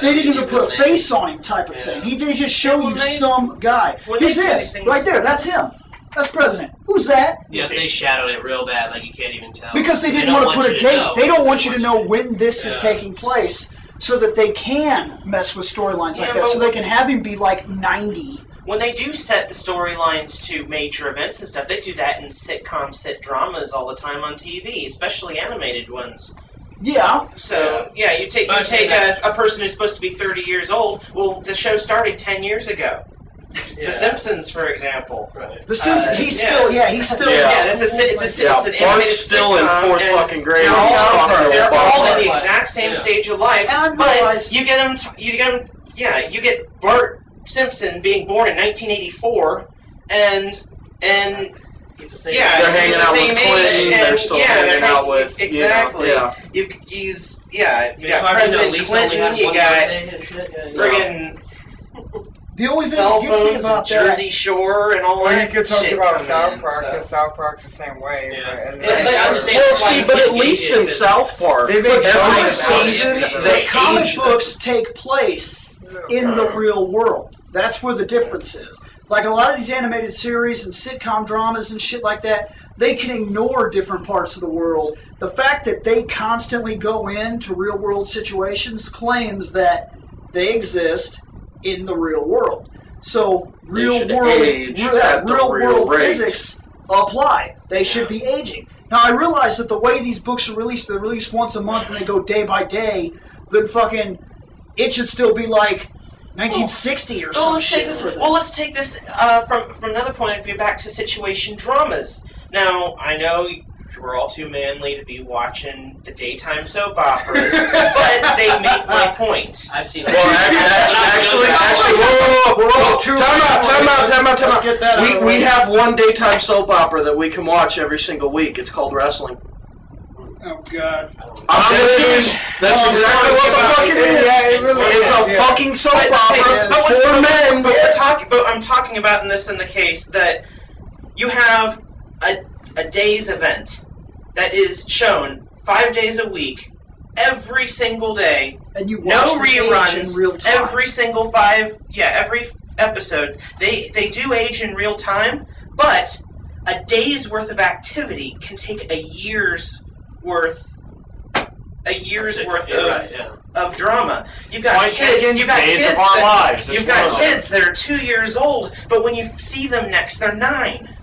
didn't even put a face on him, type of thing. They just show you some guy. He's this right there. That's him. That's president. Who's that? Yeah, they shadowed it real bad, like you can't even tell. Because they didn't want to put a date. They don't want you to know when this is taking place, so that they can mess with storylines like that. So they can have him be like 90. When they do set the storylines to major events and stuff, they do that in sit dramas all the time on TV, especially animated ones. Yeah. So you take a person who's supposed to be 30 years old. Well, the show started 10 years ago. The Simpsons, for example. Right. The Simpsons. He's still. It's an animated Bart's still in fourth fucking grade. They're all in the exact same stage of life. But you get Bart Simpson being born in 1984, and they're hanging out with Clinton. They're still hanging out with exactly. You got President Clinton. You got friggin' the only cell thing that gets me phones about and Jersey Shore and all that. You could talk shit about South in, Park, so. because South Park's the same way. But at least in South Park, every season the comic books take place in the real world. That's where the difference is. Like a lot of these animated series and sitcom dramas and shit like that, they can ignore different parts of the world. The fact that they constantly go into real world situations claims that they exist in the real world. So real world physics apply. They should be aging. Now I realize that the way these books are released, they're released once a month and they go day by day, then fucking it should still be like 1960 or something. Let's take this from another point of view back to situation dramas. Now, I know we're all too manly to be watching the daytime soap operas, but they make my point. I've seen it. Time out. We have one daytime soap opera that we can watch every single week. It's called wrestling. Oh, God. That's exactly what the fuck it is. It's a fucking soap opera for men. But I'm talking about in the case that you have a day's event that is shown 5 days a week, every single day, and you no watch reruns, in real time. every episode. They do age in real time, But a day's worth of activity can take a year's worth of drama. You've got kids. You've got days of our lives. You've got kids that are 2 years old, but when you see them next, they're 9,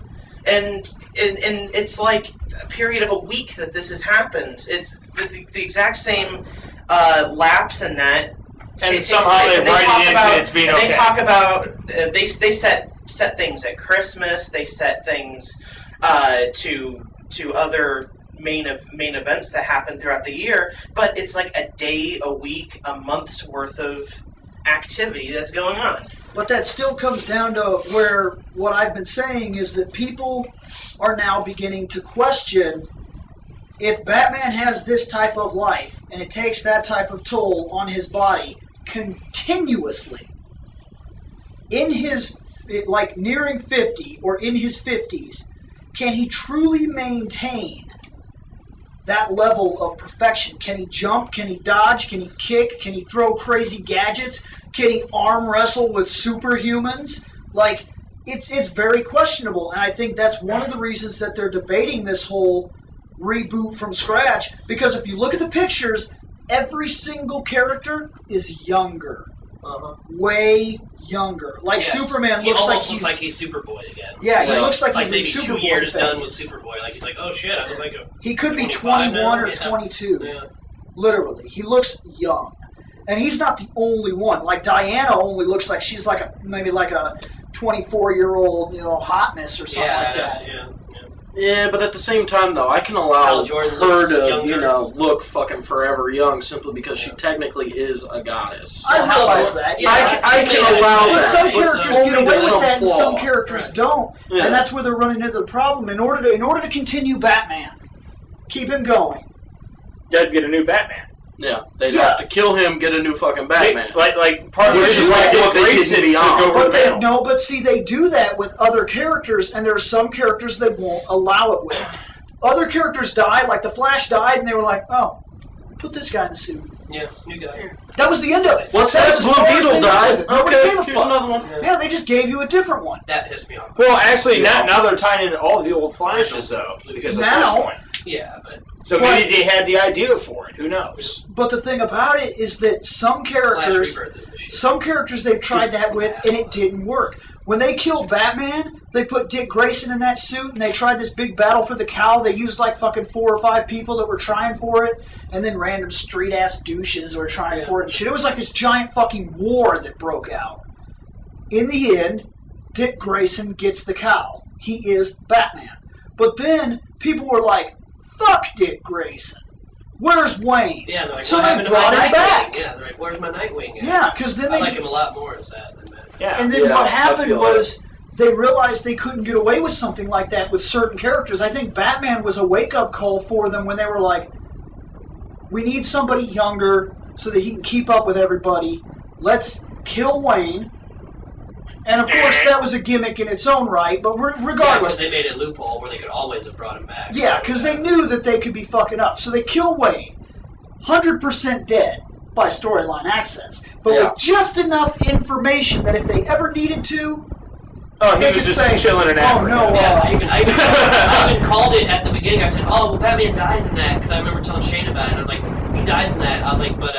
and it's like a period of a week that this has happened. It's the exact same lapse in that. And somehow they write it into it's being okay. They talk about they set things at Christmas. They set things to other main events that happen throughout the year, but it's like a day, a week, a month's worth of activity that's going on. But that still comes down to where what I've been saying is that people are now beginning to question if Batman has this type of life and it takes that type of toll on his body continuously in his, like, nearing 50 or in his 50s, can he truly maintain that level of perfection? Can he jump? Can he dodge? Can he kick? Can he throw crazy gadgets? Can he arm wrestle with superhumans? Like, it's very questionable, and I think that's one of the reasons that they're debating this whole reboot from scratch, because if you look at the pictures, every single character is younger. Way younger. Like, yes. Superman looks like he's Superboy again. Yeah, he looks like he's maybe in Superboy 2 years phase. done with Superboy. Like, he's like, oh shit, I look like a... He could be 21 or 22. Yeah. Literally. He looks young. And he's not the only one. Like, Diana only looks like she's like maybe like a 24-year-old, hotness or something like that. Yeah, but at the same time, though, I can allow her to, look fucking forever young simply because she technically is a goddess. I realize that. Yeah. I can allow that. But some characters get away with that, and some flaw. characters don't. Yeah. And that's where they're running into the problem. In order to continue Batman, keep him going, you have to get a new Batman. Yeah, they'd have to kill him, get a new fucking Batman. Like part of Which is like what they did beyond. But see, they do that with other characters, and there are some characters they won't allow it with. Other characters die, like the Flash died, and they were like, "Oh, put this guy in the suit." Yeah, new guy. That was the end of it. What's that? Blue Beetle died. Okay, here's another one. Yeah, they just gave you a different one. That pissed me off. Well, actually, now they're tying in all the old Flashes, though, because of Flashpoint. Yeah, but... So maybe they had the idea for it. Who knows? But the thing about it is that some characters they've tried that with, and it didn't work. When they killed Batman, they put Dick Grayson in that suit, and they tried this big battle for the cowl. They used like fucking 4 or 5 people that were trying for it, and then random street-ass douches were trying for it and shit. It was like this giant fucking war that broke out. In the end, Dick Grayson gets the cowl. He is Batman. But then people were like, fuck Dick Grayson. Where's Wayne? Yeah, they're like, so they brought him back. Yeah, they're like, where's my Nightwing? Yeah, because then I like him a lot more as that than that. Yeah. And then what happened was they realized they couldn't get away with something like that with certain characters. I think Batman was a wake-up call for them when they were like, we need somebody younger so that he can keep up with everybody. Let's kill Wayne. And of course, that was a gimmick in its own right, but regardless... Yeah, they made a loophole where they could always have brought him back. Yeah, because they knew that they could be fucking up. So they kill Wayne. 100% dead by storyline access. But with just enough information that if they ever needed to, they could say, chilling in Africa. Oh, no, I even called it at the beginning. I said, oh, well, Batman dies in that, because I remember telling Shane about it. And I was like, he dies in that. I was like, but...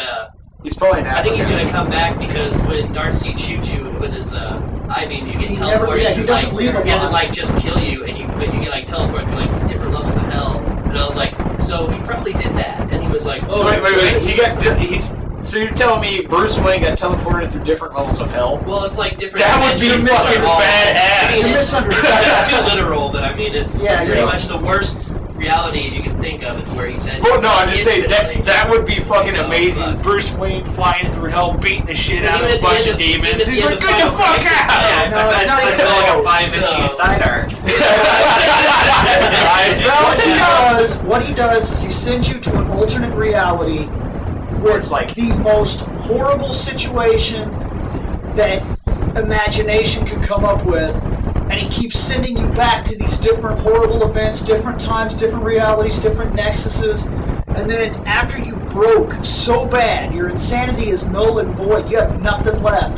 He's probably in Africa. I think he's going to come back because when Darkseid shoots you with his eye beams, you get teleported. He doesn't leave He doesn't just kill you, but you get teleported through different levels of hell. And I was like, so he probably did that. And he was like, oh, so wait. So you're telling me Bruce Wayne got teleported through different levels of hell? Well, it's like different. That would be fucking badass. I mean, it's too literal, but I mean, it's pretty much the worst realities you can think of is where he said. Well, no, I'm just saying that would be fucking amazing. Bruce Wayne flying through hell, beating the shit out of a bunch of demons. He's like, get the fuck out! Yeah, no, it's not like a 5-issue side arc. What he does is he sends you to an alternate reality where it's like the most horrible situation that imagination can come up with, and he keeps sending you back to these different horrible events, different times, different realities, different nexuses, and then after you've broke so bad, your insanity is null and void, you have nothing left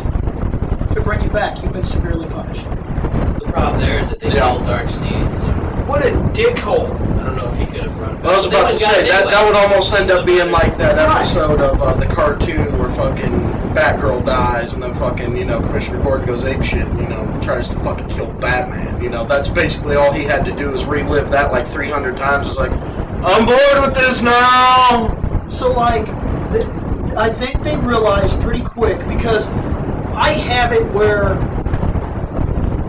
to bring you back. You've been severely punished. The problem there is that they Yeah. killed Darkseid, so What a dickhole. I don't know if he could have run. I was about to say, that would almost end up being like that episode of the cartoon where fucking Batgirl dies and then fucking, Commissioner Gordon goes apeshit and, tries to fucking kill Batman. That's basically all he had to do is relive that like 300 times. It's like, I'm bored with this now! So, like, I think they realized pretty quick, because I have it where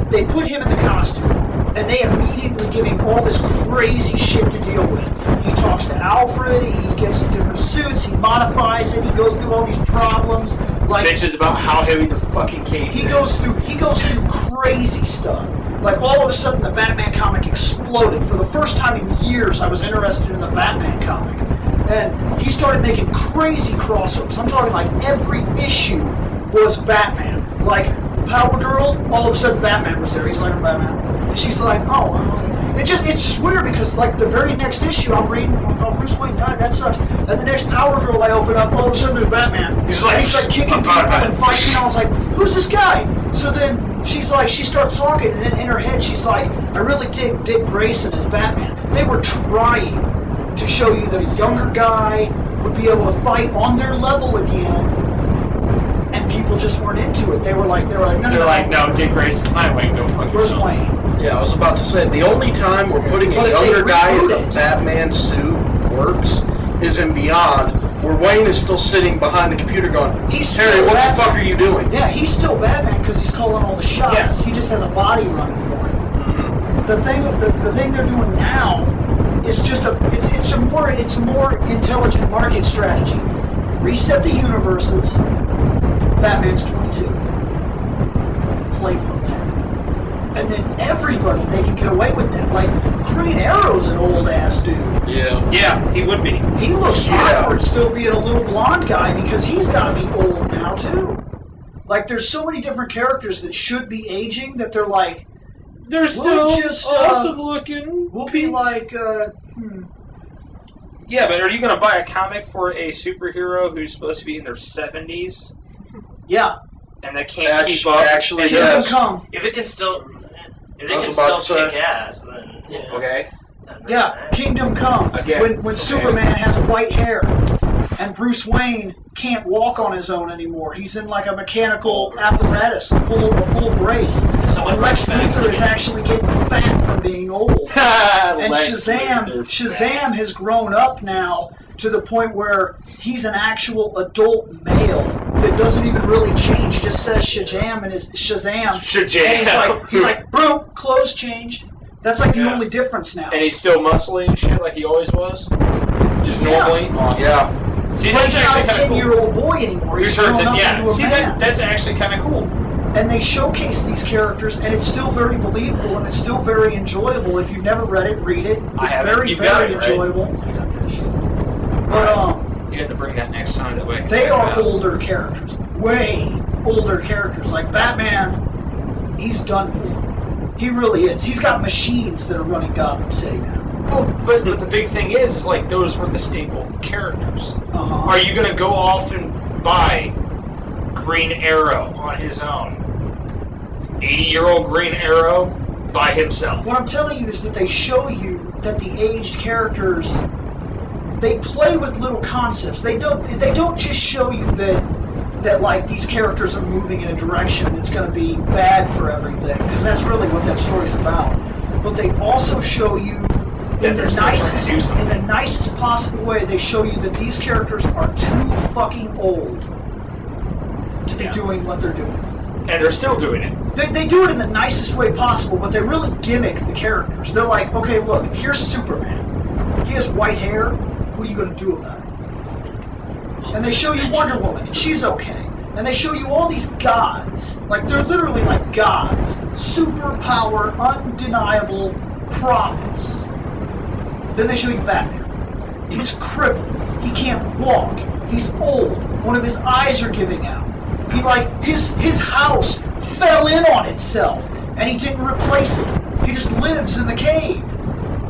they put him in the costume, and they immediately give him all this crazy shit to deal with. He talks to Alfred, he gets the different suits, he modifies it, he goes through all these problems. Like, Bitches about how heavy the fucking cape he is. goes through crazy stuff. Like, all of a sudden, the Batman comic exploded. For the first time in years, I was interested in the Batman comic. And he started making crazy crossovers. I'm talking like every issue was Batman. Like, Power Girl, all of a sudden Batman was there. He's like, I'm Batman. And she's like, it's just weird, because like the very next issue I'm reading, oh, Bruce Wayne died, that sucks. And the next Power Girl I open up, all of a sudden there's Batman. He's like kicking people and fighting, and I was like, who's this guy? So then she starts talking, and in her head she's like, I really dig Dick Grayson as Batman. They were trying to show you that a younger guy would be able to fight on their level again, and people just weren't into it. They were like, no, Dick Grayson's not Wayne, go fuck where's yourself. Wayne? Yeah, I was about to say, the only time we're putting But a if they younger guy in the reboot it- Batman suit works is in Beyond, where Wayne is still sitting behind the computer going, He's Harry, still what Batman. the fuck are you doing? Yeah, he's still Batman because he's calling all the shots. Yes. He just has a body running for him. Mm-hmm. The thing they're doing now is just it's a more intelligent market strategy. Reset the universes. Batman's 22. Play from there. And then everybody, they can get away with that. Like, Green Arrow's an old ass dude. Yeah. Yeah, he would be. He looks Yeah. awkward still being a little blonde guy, because he's got to be old now too. Like, there's so many different characters that should be aging that they're like, They're We'll still just, awesome looking. we'll be like, Yeah, but are you going to buy a comic for a superhero who's supposed to be in their 70s yeah, and they can't keep up? Actually, And- Kingdom yes. Come. If it can still about to kick say. ass, then yeah. Okay. Yeah, Kingdom Come. Again, When Superman has white hair, and Bruce Wayne can't walk on his own anymore. He's in like a mechanical apparatus, a full brace. And Lex Luthor is actually getting fat from being old. And Shazam has grown up now to the point where he's an actual adult male that doesn't even really change. He just says Shazam and his Shazam. And he's like, bro, clothes changed. That's like the only difference now. And he's still muscly and shit like he always was? Just normally? Awesome. Yeah. See, But that's he's not a actually kind of cool. 10-year-old boy anymore. Your He's turns grown in, up yeah. into a See, man. that's actually kind of cool. And they showcase these characters, and it's still very believable, and it's still very enjoyable. If you've never read it, read it. It's I haven't. very, You've got very it, right? enjoyable. But You have to bring that next time that way. they are older characters, way older characters. Like Batman, he's done for. He really is. He's got machines that are running Gotham City now. Well, but the big thing is like those were the staple characters. Uh-huh. Are you going to go off and buy Green Arrow on his own? 80-year-old Green Arrow by himself. What I'm telling you is that they show you that the aged characters, they play with little concepts. They don't just show you that like these characters are moving in a direction that's going to be bad for everything, because that's really what that story's about. But they also show you in the nicest possible way. They show you that these characters are too fucking old to be doing what they're doing. And they're still doing it. They do it in the nicest way possible, but they really gimmick the characters. They're like, okay, look, here's Superman. He has white hair. What are you going to do about it? And they show you Wonder Woman, and she's okay. And they show you all these gods. Like, they're literally like gods. Superpower, undeniable prophets. Then they show you Batman. He's crippled. He can't walk. He's old. One of his eyes are giving out. He his house fell in on itself, and he didn't replace it. He just lives in the cave.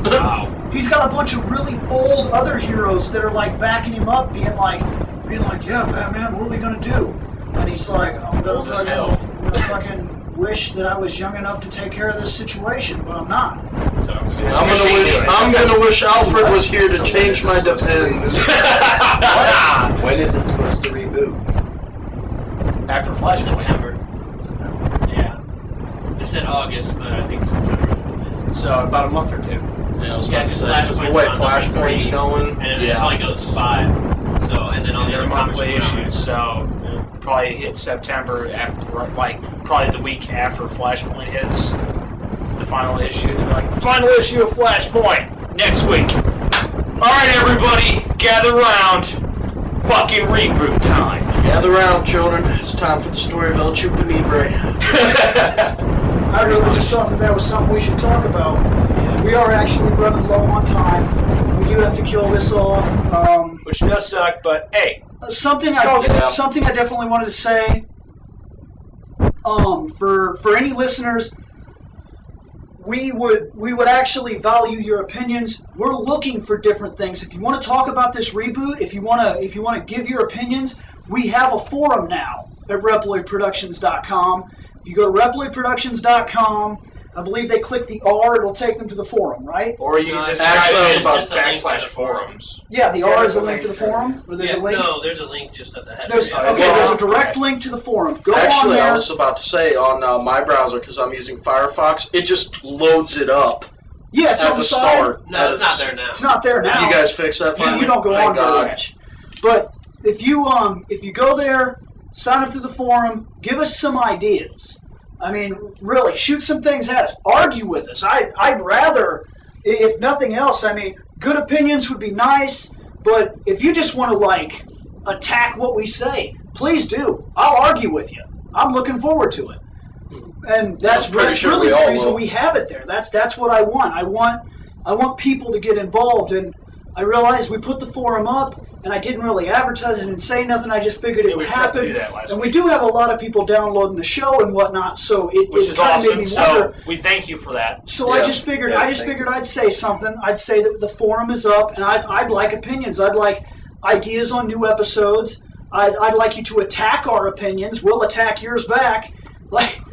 Wow. He's got a bunch of really old other heroes that are like backing him up, being like, yeah, Batman, what are we gonna do? And he's like, I'm gonna Old as hell. gonna fucking wish that I was young enough to take care of this situation, but I'm not. So I'm gonna wish Alfred was here to change my Depends. When is it supposed to reboot? after Flashpoint. September. Yeah. They said August, but I think September. So about a month or two. Yeah, I was Yeah, about to just say, because the way Flashpoint's going. And it only goes to 5. So, and then all And the they're other comics monthly will come out. issues, so probably hit September after, like probably the week after Flashpoint hits the final issue. They're like, final issue of Flashpoint next week. All right, everybody, gather round. Fucking reboot time. Gather round, children. It's time for the story of El Chupa Libre. I really just thought that was something we should talk about. We are actually running low on time. We do have to kill this off. Which does suck, but hey. Something I definitely wanted to say. For any listeners, we would actually value your opinions. We're looking for different things. If you want to talk about this reboot, if you want to give your opinions, we have a forum now at Reploidproductions.com. If you go to Reploidproductions.com, I believe they click the R, it'll take them to the forum, right? Or you can just actually, type just in a link to the /forums. Yeah, the R is a link to the forum, or there's a link. No, there's a link just at the header. There's a direct link to the forum. Go on Actually, there. I was about to say on my browser, because I'm using Firefox, it just loads it up Yeah, it's at on the the side. start. No, it's not there now. It's not there now. You guys fix that You, finally? you don't go Thank on very God. much. But if you go there, sign up to the forum, give us some ideas. I mean, really, shoot some things at us. Argue with us. I'd rather, if nothing else, I mean, good opinions would be nice, but if you just want to, attack what we say, please do. I'll argue with you. I'm looking forward to it. And that's really the reason we have it there. That's what I want. I want people to get involved, and I realized we put the forum up, and I didn't really advertise it and say nothing. I just figured it would happen. Do that last and week. we do have a lot of people downloading the show and whatnot, so it Which is kind of awesome. made me wonder. So we thank you for that. So I just figured I'd say something. I'd say that the forum is up, and I'd like opinions. I'd like ideas on new episodes. I'd like you to attack our opinions. We'll attack yours back.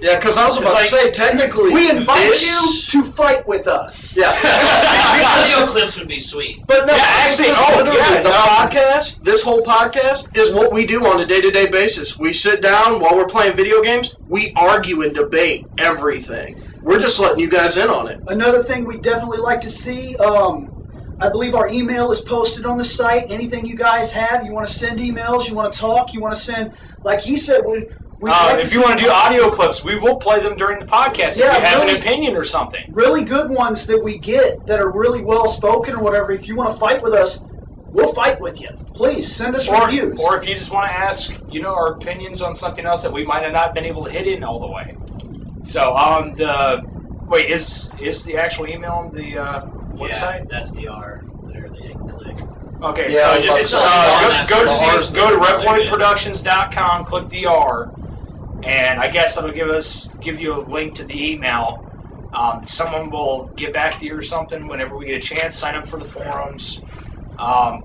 Yeah, because I was about to say, technically, we invite you to fight with us. Yeah. Audio clips would be sweet. But no, actually, the podcast, this whole podcast, is what we do on a day-to-day basis. We sit down while we're playing video games. We argue and debate everything. We're just letting you guys in on it. Another thing we'd definitely like to see, I believe our email is posted on the site. Anything you guys have, you want to send emails, you want to talk, you want to send, like he said, if you want to do audio clips, we will play them during the podcast if you have an opinion or something. Really good ones that we get that are really well spoken or whatever. If you want to fight with us, we'll fight with you. Please send us reviews. Or if you just want to ask, our opinions on something else that we might have not been able to hit in all the way. So is the actual email on the website? Yeah, that's the R. There, they can click. Okay, Yeah, so just go to Reploidproductions.com, click the R. And I guess it'll give you a link to the email. Someone will get back to you or something whenever we get a chance. Sign up for the forums.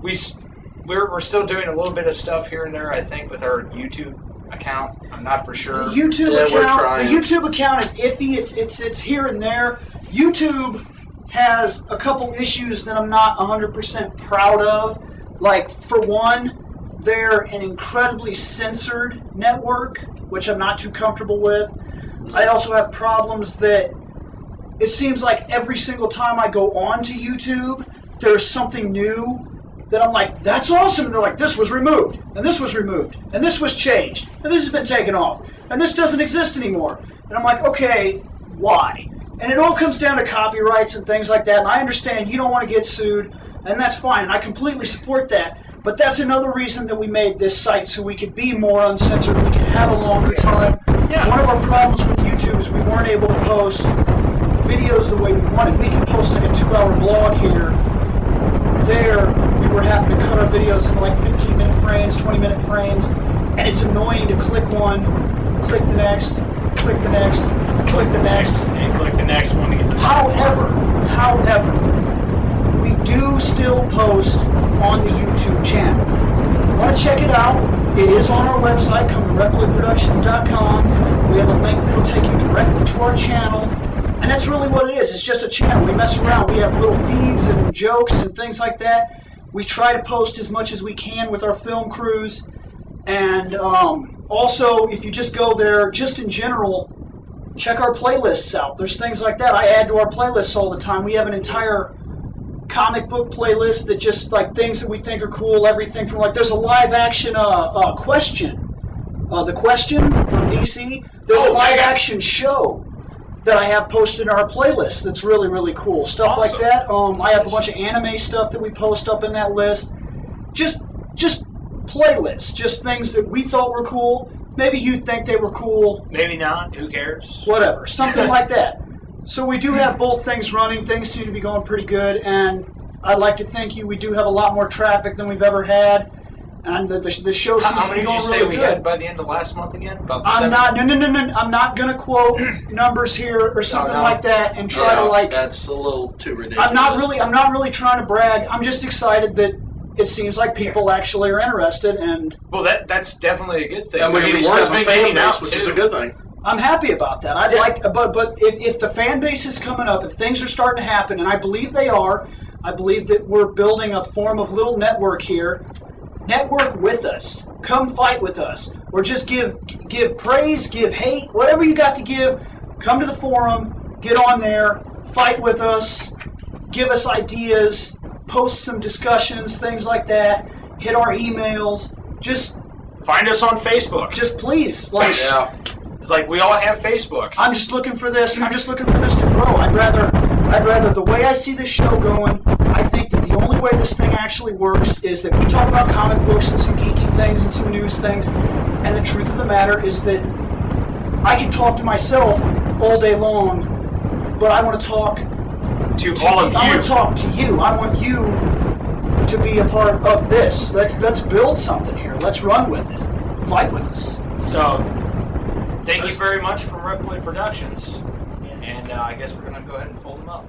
We're still doing a little bit of stuff here and there, I think, with our YouTube account. I'm not for sure. The YouTube account is iffy. It's here and there. YouTube has a couple issues that I'm not 100% proud of. Like, for one, they're an incredibly censored network, which I'm not too comfortable with. I also have problems that it seems like every single time I go on to YouTube, there's something new that I'm like, that's awesome. And they're like, this was removed, and this was removed, and this was changed, and this has been taken off, and this doesn't exist anymore. And I'm like, okay, why? And it all comes down to copyrights and things like that, and I understand you don't want to get sued, and that's fine, and I completely support that. But that's another reason that we made this site, so we could be more uncensored, we could have a longer time. Yeah. One of our problems with YouTube is we weren't able to post videos the way we wanted. We could post like a 2-hour blog here. There, we were having to cut our videos into like 15-minute frames, 20-minute frames, and it's annoying to click one, click the next, click the next, click the next, and click the next one to get the However, we do still post on the YouTube channel. If you want to check it out, it is on our website. Come to Reploidproductions.com. We have a link that will take you directly to our channel. And that's really what it is. It's just a channel. We mess around. We have little feeds and jokes and things like that. We try to post as much as we can with our film crews. And also, if you just go there, just in general, check our playlists out. There's things like that. I add to our playlists all the time. We have an entire comic book playlist that just like things that we think are cool. Everything from like there's a live action question, the question from DC. There's a live action show that I have posted in our playlist. That's really really cool stuff like that. I have a bunch of anime stuff that we post up in that list. Just playlists, just things that we thought were cool. Maybe you'd think they were cool. Maybe not. Who cares? Whatever. Something like that. So we do have both things running. Things seem to be going pretty good. And I'd like to thank you. We do have a lot more traffic than we've ever had. And the show seems How to be many did going you say really we good. had by the end of last month again? About I'm 7? not. No. I'm not going to quote numbers here or something like that and try to like. That's a little too ridiculous. I'm not really trying to brag. I'm just excited that it seems like people actually are interested, and Well, that's definitely a good thing. And we I mean, have a been fan getting base, out, which too. is a good thing. I'm happy about that. I'd like, but if the fan base is coming up, if things are starting to happen, and I believe they are, I believe that we're building a form of little network here. Network with us. Come fight with us. Or just give praise, give hate, whatever you got to give. Come to the forum, get on there, fight with us, give us ideas, post some discussions, things like that. Hit our emails. Just Find us on Facebook. just please, like. Yeah. It's like we all have Facebook. I'm just looking for this. I'm just looking for this to grow. I'd rather the way I see this show going. I think that the only way this thing actually works is that we talk about comic books and some geeky things and some news things. And the truth of the matter is that I can talk to myself all day long, but I want to talk to all of you. I want to talk to you. I want you to be a part of this. Let's build something here. Let's run with it. Fight with us. So, thank you very much from Reploidproductions. And I guess we're going to go ahead and fold them up.